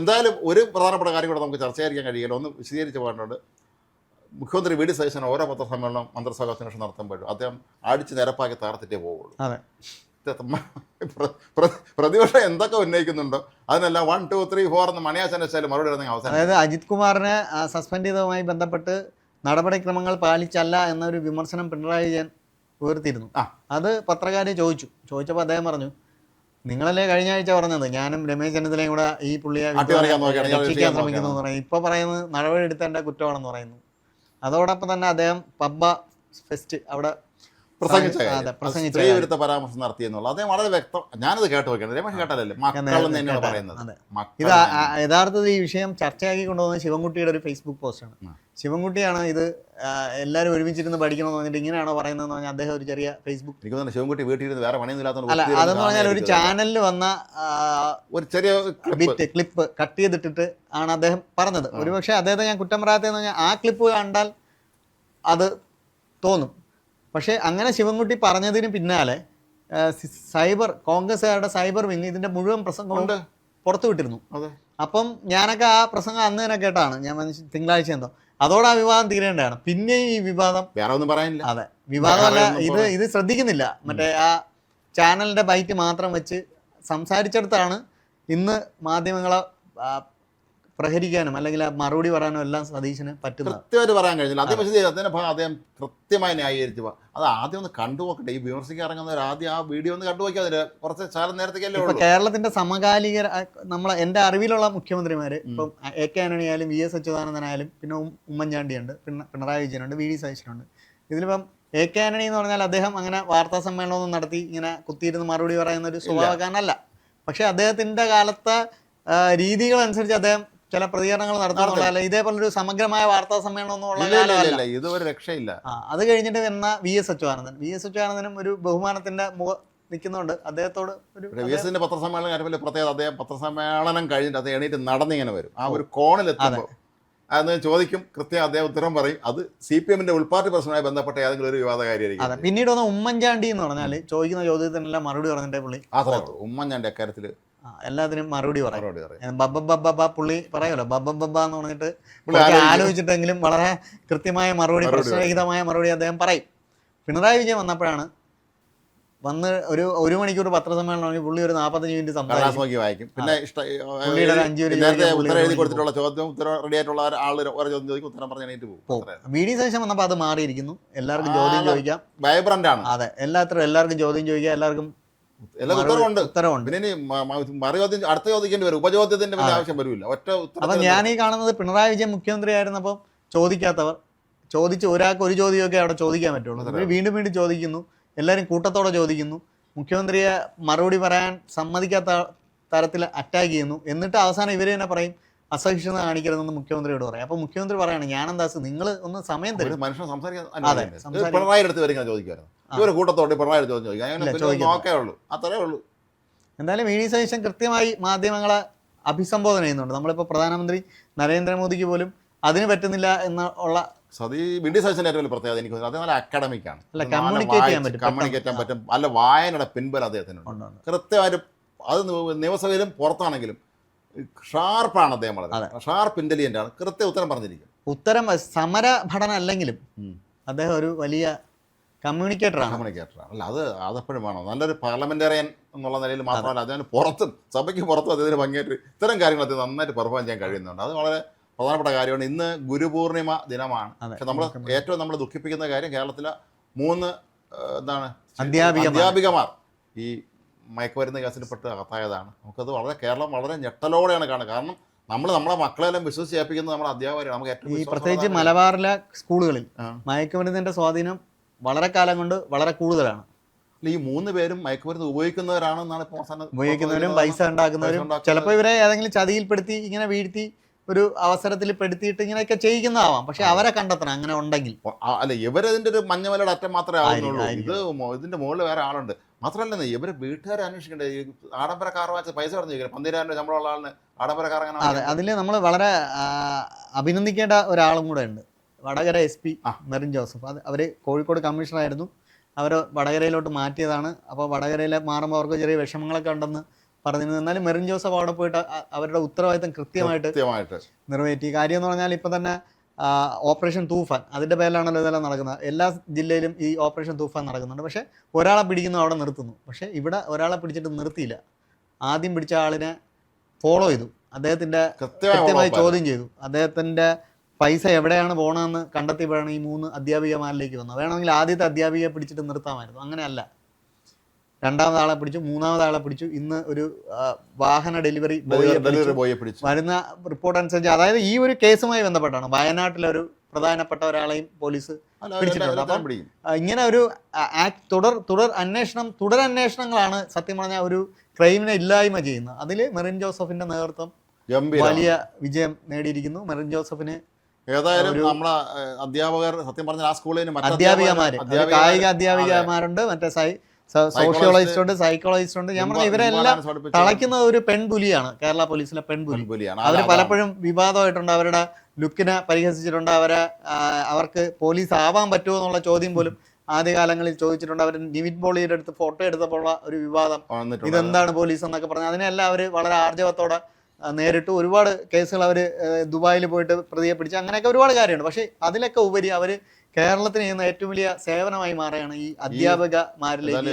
Speaker 1: എന്തായാലും ഒരു പ്രധാനപ്പെട്ട കാര്യം കൂടെ നമുക്ക് ചർച്ച ചെയ്യാൻ കഴിയില്ല. ഒന്ന് വിശദീകരിച്ച് പോകേണ്ടതുണ്ട്. മുഖ്യമന്ത്രി വി ഡി സതീശൻ ഓരോ പത്രസമ്മേളനം മന്ത്രിസഭാ കൺവെൻഷൻ നടത്തുമ്പോഴും അദ്ദേഹം അടിച്ച് നിരപ്പാക്കി താർത്തിട്ടേ പോവുള്ളൂ. പ്രതിപക്ഷം എന്തൊക്കെ ഉന്നയിക്കുന്നുണ്ടോ അതിനെല്ലാം 1, 2, 3, 4 എന്ന് മണിയാശാൻ വെച്ചാൽ മറുപടി ഇടുന്ന അവസാനം.
Speaker 2: അതായത് അജിത് കുമാറിനെ സസ്പെൻഡ് ചെയ്തതുമായി ബന്ധപ്പെട്ട് നടപടിക്രമങ്ങൾ പാലിച്ചല്ല എന്നൊരു വിമർശനം പിണറായി വിജയൻ ഉയർത്തിയിരുന്നു. അത് പത്രക്കാരെ ചോദിച്ചപ്പോൾ അദ്ദേഹം പറഞ്ഞു, നിങ്ങളല്ലേ കഴിഞ്ഞ ആഴ്ച പറഞ്ഞത് ഞാനും രമേശ് ചെന്നിത്തലയും കൂടെ ഈ പുള്ളിയെ രക്ഷിക്കാൻ ശ്രമിക്കുന്നു എന്ന് പറയുന്നത്. ഇപ്പൊ പറയുന്നത് നടപടി എടുത്തേണ്ട കുറ്റമാണെന്ന് പറയുന്നു. അതോടൊപ്പം തന്നെ അദ്ദേഹം പബ്ബ ഫെസ്റ്റ് അവിടെ
Speaker 1: പ്രസംഗിച്ച പരാമർശം നടത്തിയെന്നുള്ള അദ്ദേഹം വളരെ വ്യക്തം. ഞാനത് കേട്ട് നോക്കിയാണ്. രമേശ് കേട്ടാലല്ലേ മക്കളെന്ന് തന്നെയാണ് പറയുന്നത്.
Speaker 2: ഇത് യഥാർത്ഥത്തിൽ ഈ വിഷയം ചർച്ചയാക്കി കൊണ്ടുപോകുന്നത് ശിവൻകുട്ടിയുടെ ഒരു ഫേസ്ബുക്ക് പോസ്റ്റാണ്. ശിവൻകുട്ടിയാണ് ഇത് എല്ലാവരും ഒരുമിച്ചിരുന്ന് പഠിക്കണമെന്ന് പറഞ്ഞിട്ട് ഇങ്ങനെയാണോ പറയുന്നതെന്ന് പറഞ്ഞാൽ അദ്ദേഹം ഒരു ചെറിയ ഫേസ്ബുക്ക്
Speaker 1: ശിവൻകുട്ടി വീട്ടിലിരുന്ന് വേറെ പണിയൊന്നുമില്ലാത്ത
Speaker 2: അല്ല, അതെന്ന് പറഞ്ഞാൽ ഒരു ചാനലിൽ വന്ന
Speaker 1: ഒരു ചെറിയ
Speaker 2: ക്ലിപ്പ് കട്ട് ചെയ്തിട്ടിട്ട് ആണ് അദ്ദേഹം പറഞ്ഞത്. ഒരുപക്ഷെ അദ്ദേഹത്തെ ഞാൻ കുറ്റം പറയാത്തതെന്ന് പറഞ്ഞാൽ ആ ക്ലിപ്പ് കണ്ടാൽ അത് തോന്നും. പക്ഷേ അങ്ങനെ ശിവൻകുട്ടി പറഞ്ഞതിന് പിന്നാലെ കോൺഗ്രസ്സുകാരുടെ സൈബർ വിങ് ഇതിന്റെ മുഴുവൻ പ്രസംഗം പുറത്തു വിട്ടിരുന്നു. അപ്പം ഞാനൊക്കെ ആ പ്രസംഗം അന്ന് തന്നെ കേട്ടാണ്. ഞാൻ തിങ്കളാഴ്ച എന്തോ അതോടെ ആ വിവാദം തീരേണ്ടതാണ്. പിന്നെ ഈ വിവാദം
Speaker 1: വേറെ ഒന്നും പറയാനില്ല.
Speaker 2: അതെ, വിവാദമല്ല, ഇത് ശ്രദ്ധിക്കുന്നില്ല. മറ്റേ ആ ചാനലിന്റെ ബൈറ്റ് മാത്രം വെച്ച് സംസാരിച്ചെടുത്താണ് ഇന്ന് മാധ്യമങ്ങളെ പ്രഹരിക്കാനും അല്ലെങ്കിൽ മറുപടി പറയാനും എല്ലാം സതീശന് പറ്റുന്നത്.
Speaker 1: കൃത്യമായിട്ട് പറയാൻ കഴിഞ്ഞില്ല. അതേ പക്ഷേ അതിന്റെ ഭാഗം അദ്ദേഹം കൃത്യമായി ന്യായീകരിച്ചു. അത് ആദ്യം ഒന്ന് കണ്ടു നോക്കട്ടെ. ഈ വിമർശിക്കാൻ ഇറങ്ങുന്നവർ ആദ്യം ആ വീഡിയോ ഒന്ന് കണ്ടു നോക്കിയാൽ അതിന് കുറച്ച് കാലം നേരത്തേക്കല്ലേ ഉള്ളൂ.
Speaker 2: കേരളത്തിന്റെ സമകാലിക എൻ്റെ അറിവിലുള്ള മുഖ്യമന്ത്രിമാർ ഇപ്പം AK ആന്റണി ആയാലും VS അച്യുതാനന്ദനായാലും പിന്നെ ഉമ്മൻചാണ്ടിയുണ്ട്, പിന്നെ പിണറായി വിജയനുണ്ട്, VD സതീശനുണ്ട്. ഇതിലിപ്പം AK ആന്റണി എന്ന് പറഞ്ഞാൽ അദ്ദേഹം അങ്ങനെ വാർത്താ സമ്മേളനമൊന്നും നടത്തി ഇങ്ങനെ കുത്തിയിരുന്ന് മറുപടി പറയുന്ന ഒരു സ്വഭാവക്കാരനല്ല. പക്ഷെ അദ്ദേഹത്തിന്റെ കാലത്തെ രീതികളനുസരിച്ച് അദ്ദേഹം ചില പ്രതികരണങ്ങൾ നടത്തുന്നുള്ള ഇതേപോലൊരു സമഗ്രമായ വാർത്താ സമ്മേളനം ഒന്നും ഉള്ള
Speaker 1: ഇതൊരു രക്ഷയില്ല.
Speaker 2: അത് കഴിഞ്ഞിട്ട് വന്ന VS അച്യുതാനന്ദനും ഒരു ബഹുമാനത്തിന്റെ നിൽക്കുന്നുണ്ട്. അദ്ദേഹത്തോട് ഒരു
Speaker 1: പത്രസമ്മേളനം പ്രത്യേകത, അദ്ദേഹം പത്രസമ്മേളനം കഴിഞ്ഞിട്ട് അത് എണീറ്റ് നടന്നിങ്ങനെ വരും. ആ ഒരു കോണിലെത്തുമ്പോൾ അതെന്ന് ചോദിക്കും, കൃത്യം അദ്ദേഹം ഉത്തരം പറയും. അത് CPM-ന്റെ ഉൾപാർട്ടി പ്രശ്നവുമായി ബന്ധപ്പെട്ട ഏതെങ്കിലും ഒരു വിവാദകാരിയായിരിക്കും.
Speaker 2: പിന്നീട് വന്ന ഉമ്മൻചാണ്ടി എന്ന് പറഞ്ഞാൽ ചോദിക്കുന്ന ചോദ്യത്തിനെല്ലാം മറുപടി പറഞ്ഞിട്ടേ പുള്ളി
Speaker 1: ഉമ്മൻചാണ്ടി അക്കാര്യത്തിൽ
Speaker 2: എല്ലാത്തിനും മറുപടി പറയും. ബബ്ബ പുള്ളി പറയുമല്ലോ, ബബ്ബ എന്ന് പറഞ്ഞിട്ട് ആലോചിച്ചിട്ടെങ്കിലും വളരെ കൃത്യമായ മറുപടി, പ്രശ്നരഹിതമായ മറുപടി അദ്ദേഹം പറയും. പിണറായി വിജയൻ വന്നപ്പോഴാണ് ഒരു മണിക്കൂർ പത്രസമ്മേളനം പുള്ളി ഒരു 45 മിനിറ്റ്
Speaker 1: സംസാരിക്കും. പിന്നെ
Speaker 2: VD സതീശൻ വന്നപ്പോൾ അത് മാറിയിരിക്കുന്നു. എല്ലാവർക്കും ചോദ്യം ചോദിക്കാം,
Speaker 1: വൈബ്രന്റ് ആണ്.
Speaker 2: അതെ, എല്ലാവർക്കും ചോദ്യം ചോദിക്കാം, എല്ലാവർക്കും
Speaker 1: ഉത്തരവുണ്ട്. പിന്നെ അടുത്ത ചോദിക്കേണ്ടി വരും, ഉപചോദ്യത്തിന്റെ ആവശ്യം വരില്ല.
Speaker 2: അപ്പൊ ഞാൻ ഈ കാണുന്നത് പിണറായി വിജയൻ മുഖ്യമന്ത്രി ആയിരുന്നപ്പോൾ ചോദിക്കാത്തവർ ചോദിച്ച് ഒരാൾക്ക് ഒരു ചോദ്യമൊക്കെ അവിടെ ചോദിക്കാൻ പറ്റുള്ളൂ. വീണ്ടും ചോദിക്കുന്നു, എല്ലാവരും കൂട്ടത്തോടെ ചോദിക്കുന്നു. മുഖ്യമന്ത്രിയെ മറുപടി പറയാൻ സമ്മതിക്കാത്ത തരത്തിൽ അറ്റാക്ക് ചെയ്യുന്നു. എന്നിട്ട് അവസാനം ഇവർ തന്നെ പറയും അസഹിഷ്ണുത കാണിക്കരുതെന്ന് മുഖ്യമന്ത്രിയോട് പറയും. അപ്പൊ മുഖ്യമന്ത്രി പറയാണ്, ഞാനെന്താ നിങ്ങൾ ഒന്ന് സമയം തരും.
Speaker 1: മനുഷ്യൻ പിണറായി അടുത്ത് വരും ചോദിക്കാറ്. ഇവര് കൂട്ടത്തോടെ പിണറായി ചോദിക്കാം, അത്രേ ഉള്ളൂ.
Speaker 2: എന്തായാലും VD സതീശൻ കൃത്യമായി മാധ്യമങ്ങളെ അഭിസംബോധന ചെയ്യുന്നുണ്ട്. നമ്മളിപ്പോൾ പ്രധാനമന്ത്രി നരേന്ദ്രമോദിക്ക് പോലും അതിന് പറ്റുന്നില്ല എന്നുള്ള
Speaker 1: വിൻഡി സതീശൻ്റെ ഏറ്റവും വലിയ പ്രത്യേകത എനിക്ക് തോന്നുന്നത് അത് നല്ല അക്കാഡമിക്കാണ്.
Speaker 2: അല്ല, communicate ചെയ്യാൻ പറ്റും,
Speaker 1: കമ്മ്യൂണിക്കേറ്റ് ചെയ്യാൻ പറ്റും. നല്ല വായനയുടെ പിൻബലം അദ്ദേഹത്തിനുണ്ട്. കൃത്യമായിട്ട് അത് നിയമസഭയിലും പുറത്താണെങ്കിലും ഷാർപ്പാണ് അദ്ദേഹം. വളരെ ഷാർപ്പ് ഇൻ്റലിജൻ്റ് ആണ്. കൃത്യ ഉത്തരം പറഞ്ഞിരിക്കും.
Speaker 2: ഉത്തരം സമര പഠനം അല്ലെങ്കിലും അദ്ദേഹം ഒരു വലിയ കമ്മ്യൂണിക്കേറ്ററാണ്.
Speaker 1: അല്ല, അതെപ്പോഴും വേണം. നല്ലൊരു പാർലമെന്റേറിയൻ എന്നുള്ള നിലയിൽ മാത്രമല്ല, അദ്ദേഹം പുറത്തും സഭയ്ക്ക് പുറത്തും അദ്ദേഹത്തിന് ഭംഗിയായിട്ട് ഇത്തരം കാര്യങ്ങൾ അദ്ദേഹം നന്നായിട്ട് പെർഫോം ചെയ്യാൻ കഴിയുന്നുണ്ട്. അത് വളരെ പ്രധാനപ്പെട്ട കാര്യമാണ്. ഇന്ന് ഗുരുപൂർണിമ ദിനമാണ്. പക്ഷെ ഏറ്റവും നമ്മൾ ദുഃഖിപ്പിക്കുന്ന കാര്യം കേരളത്തിലെ 3 അധ്യാപികമാർ ഈ മയക്കുമരുന്ന് കേസിൽ പെട്ട് അകത്തായതാണ്. നമുക്കത് കേരളം വളരെ ഞെട്ടലോടെയാണ് കാണുന്നത്. കാരണം നമ്മളെ മക്കളെല്ലാം വിശ്വസിച്ച് ഏൽപ്പിക്കുന്നത് നമ്മുടെ അധ്യാപകരാണ്. നമുക്ക് ഏറ്റവും
Speaker 2: പ്രത്യേകിച്ച് മലബാറിലെ സ്കൂളുകളിൽ മയക്കുമരുന്നിന്റെ സ്വാധീനം വളരെ കാലം കൊണ്ട് വളരെ കൂടുതലാണ്.
Speaker 1: ഈ 3 പേരും മയക്കുമരുന്ന് ഉപയോഗിക്കുന്നവരാണെന്നാണ് ഇപ്പോൾ
Speaker 2: ഉപയോഗിക്കുന്നവരും പൈസ ഉണ്ടാക്കുന്നവരും ചിലപ്പോൾ ഇവരെ ഏതെങ്കിലും ചതിയിൽപ്പെടുത്തി ഇങ്ങനെ വീഴ്ത്തി ഒരു അവസരത്തിൽ പെടുത്തിയിട്ട് ഇങ്ങനെയൊക്കെ ചെയ്യിക്കുന്നതാവാം. പക്ഷെ അവരെ കണ്ടെത്തണം അങ്ങനെ ഉണ്ടെങ്കിൽ.
Speaker 1: അല്ല, ഇവരതിൻ്റെ ഒരു മഞ്ഞമലയുടെ അറ്റം മാത്രമേ ആവുന്നുള്ളൂ. ഇതിന്റെ മുകളിൽ വേറെ ആളുണ്ട്. മാത്രമല്ല ഇവര് വീട്ടുകാരെ അന്വേഷിക്കേണ്ടത്. ഈ ആഡംബര കാർ വാങ്ങിച്ച പൈസ പറഞ്ഞു ചോദിക്കണം. 12,000 രൂപ ശമ്പളമുള്ള ആളിന് ആഡംബര കാർ അങ്ങനെ.
Speaker 2: അതെ, അതിൽ നമ്മൾ വളരെ അഭിനന്ദിക്കേണ്ട ഒരാളും കൂടെ ഉണ്ട്. വടകര SP മെറിൻ ജോസഫ്. അവർ കോഴിക്കോട് കമ്മീഷണറായിരുന്നു. അവർ വടകരയിലോട്ട് മാറ്റിയതാണ്. അപ്പോൾ വടകരയിൽ മാറുമ്പോൾ അവർക്ക് ചെറിയ വിഷമങ്ങളൊക്കെ ഉണ്ടെന്ന് പറഞ്ഞിരുന്നു. എന്നാലും മെറിൻ ജോസഫ് അവിടെ പോയിട്ട് അവരുടെ ഉത്തരവാദിത്തം കൃത്യമായിട്ട് നിറവേറ്റി. കാര്യം എന്ന് പറഞ്ഞാൽ ഇപ്പം തന്നെ ഓപ്പറേഷൻ തൂഫാൻ അതിൻ്റെ പേരിലാണല്ലോ ഇതെല്ലാം നടക്കുന്നത്. എല്ലാ ജില്ലയിലും ഈ ഓപ്പറേഷൻ തൂഫാൻ നടക്കുന്നുണ്ട്. പക്ഷേ ഒരാളെ പിടിക്കുന്നു, അവിടെ നിർത്തുന്നു. പക്ഷേ ഇവിടെ ഒരാളെ പിടിച്ചിട്ട് നിർത്തിയില്ല. ആദ്യം പിടിച്ച ആളിനെ ഫോളോ ചെയ്തു, അദ്ദേഹത്തിൻ്റെ കൃത്യമായി ചോദ്യം ചെയ്തു. അദ്ദേഹത്തിൻ്റെ പൈസ എവിടെയാണ് പോകണമെന്ന് കണ്ടെത്തിയപ്പോഴാണ് ഈ 3 അധ്യാപികമാരിലേക്ക് വന്നത്. വേണമെങ്കിൽ ആദ്യത്തെ അധ്യാപികയെ പിടിച്ചിട്ട് നിർത്താമായിരുന്നു. അങ്ങനെയല്ല, 2ാമത് ആളെ പിടിച്ചു, 3ാമത് ആളെ പിടിച്ചു. ഇന്ന് ഒരു വാഹന ഡെലിവറി ബോയെ പിടിച്ചു. വരുന്ന റിപ്പോർട്ട് അനുസരിച്ച്, അതായത് ഈ ഒരു കേസുമായി ബന്ധപ്പെട്ടാണ് വയനാട്ടിലെ ഒരു പ്രധാനപ്പെട്ട ഒരാളെയും പോലീസ് പിടിച്ചിട്ടുണ്ട്. അപ്പം ഇങ്ങനെ ഒരു തുടരന്വേഷണങ്ങളാണ് സത്യം പറഞ്ഞാൽ ഒരു ക്രൈമിനെ ഇല്ലായ്മ ചെയ്യുന്നത്. അതിൽ മെറിൻ ജോസഫിന്റെ നേതൃത്വം വലിയ വിജയം നേടിയിരിക്കുന്നു. മെറിൻ ജോസഫിന്
Speaker 1: ഏതായാലും നമ്മളെ അധ്യാപകർ സത്യം പറഞ്ഞാൽ ആ സ്കൂളിൽ
Speaker 2: അധ്യാപികമാര്, കായിക അധ്യാപികമാരുണ്ട്, മറ്റേ സോഷ്യോളജിസ്റ്റ് ഉണ്ട്, സൈക്കോളജിസ്റ്റ് ഉണ്ട്. ഞാൻ പറഞ്ഞ ഇവരെല്ലാം തളയ്ക്കുന്ന ഒരു പെൺപുലിയാണ് കേരള പോലീസിലെ പെൺപുലിയാണ്. അവർ പലപ്പോഴും വിവാദമായിട്ടുണ്ട്. അവരുടെ ലുക്കിനെ പരിഹസിച്ചിട്ടുണ്ട്. അവർക്ക് പോലീസ് ആവാൻ പറ്റുമോ എന്നുള്ള ചോദ്യം പോലും ആദ്യകാലങ്ങളിൽ ചോദിച്ചിട്ടുണ്ട്. അവർ നിവിൻ പോളിയുടെ അടുത്ത് ഫോട്ടോ എടുത്തപ്പോൾ ഒരു വിവാദം, ഇതെന്താണ് പോലീസ് എന്നൊക്കെ പറഞ്ഞ് അതിനെല്ലാം അവർ വളരെ ആർജവത്തോടെ നേരിട്ട് ഒരുപാട് കേസുകൾ അവർ ദുബായിൽ പോയിട്ട് പ്രതിയെ പിടിച്ച് അങ്ങനെയൊക്കെ ഒരുപാട് കാര്യമുണ്ട്. പക്ഷേ അതിലൊക്കെ ഉപരി അവർ കേരളത്തിന് ചെയ്യുന്ന ഏറ്റവും വലിയ സേവനമായി മാറുകയാണ് ഈ അധ്യാപകമാരിലേക്ക്.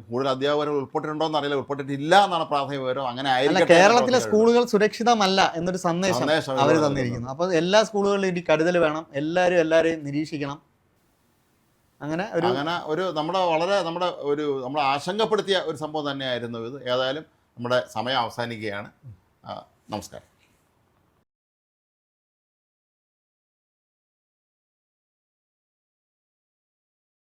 Speaker 1: കൂടുതൽ അധ്യാപകർ ഉൾപ്പെട്ടിട്ടുണ്ടോന്ന് അറിയില്ല, ഉൾപ്പെട്ടിട്ടില്ല എന്നാണ് പ്രാഥമിക വിവരം. അങ്ങനെ
Speaker 2: അല്ല, കേരളത്തിലെ സ്കൂളുകൾ സുരക്ഷിതമല്ല എന്നൊരു സന്ദേശം അവർ തന്നിരിക്കുന്നു. അപ്പോൾ എല്ലാ സ്കൂളുകളിലും ഇനി കരുതൽ വേണം, എല്ലാവരെയും നിരീക്ഷിക്കണം. അങ്ങനെ ഒരു നമ്മളെ ആശങ്കപ്പെടുത്തിയ ഒരു സംഭവം തന്നെയായിരുന്നു ഇത്. ഏതായാലും നമ്മുടെ സമയം അവസാനിക്കുകയാണ്. നമസ്കാരം.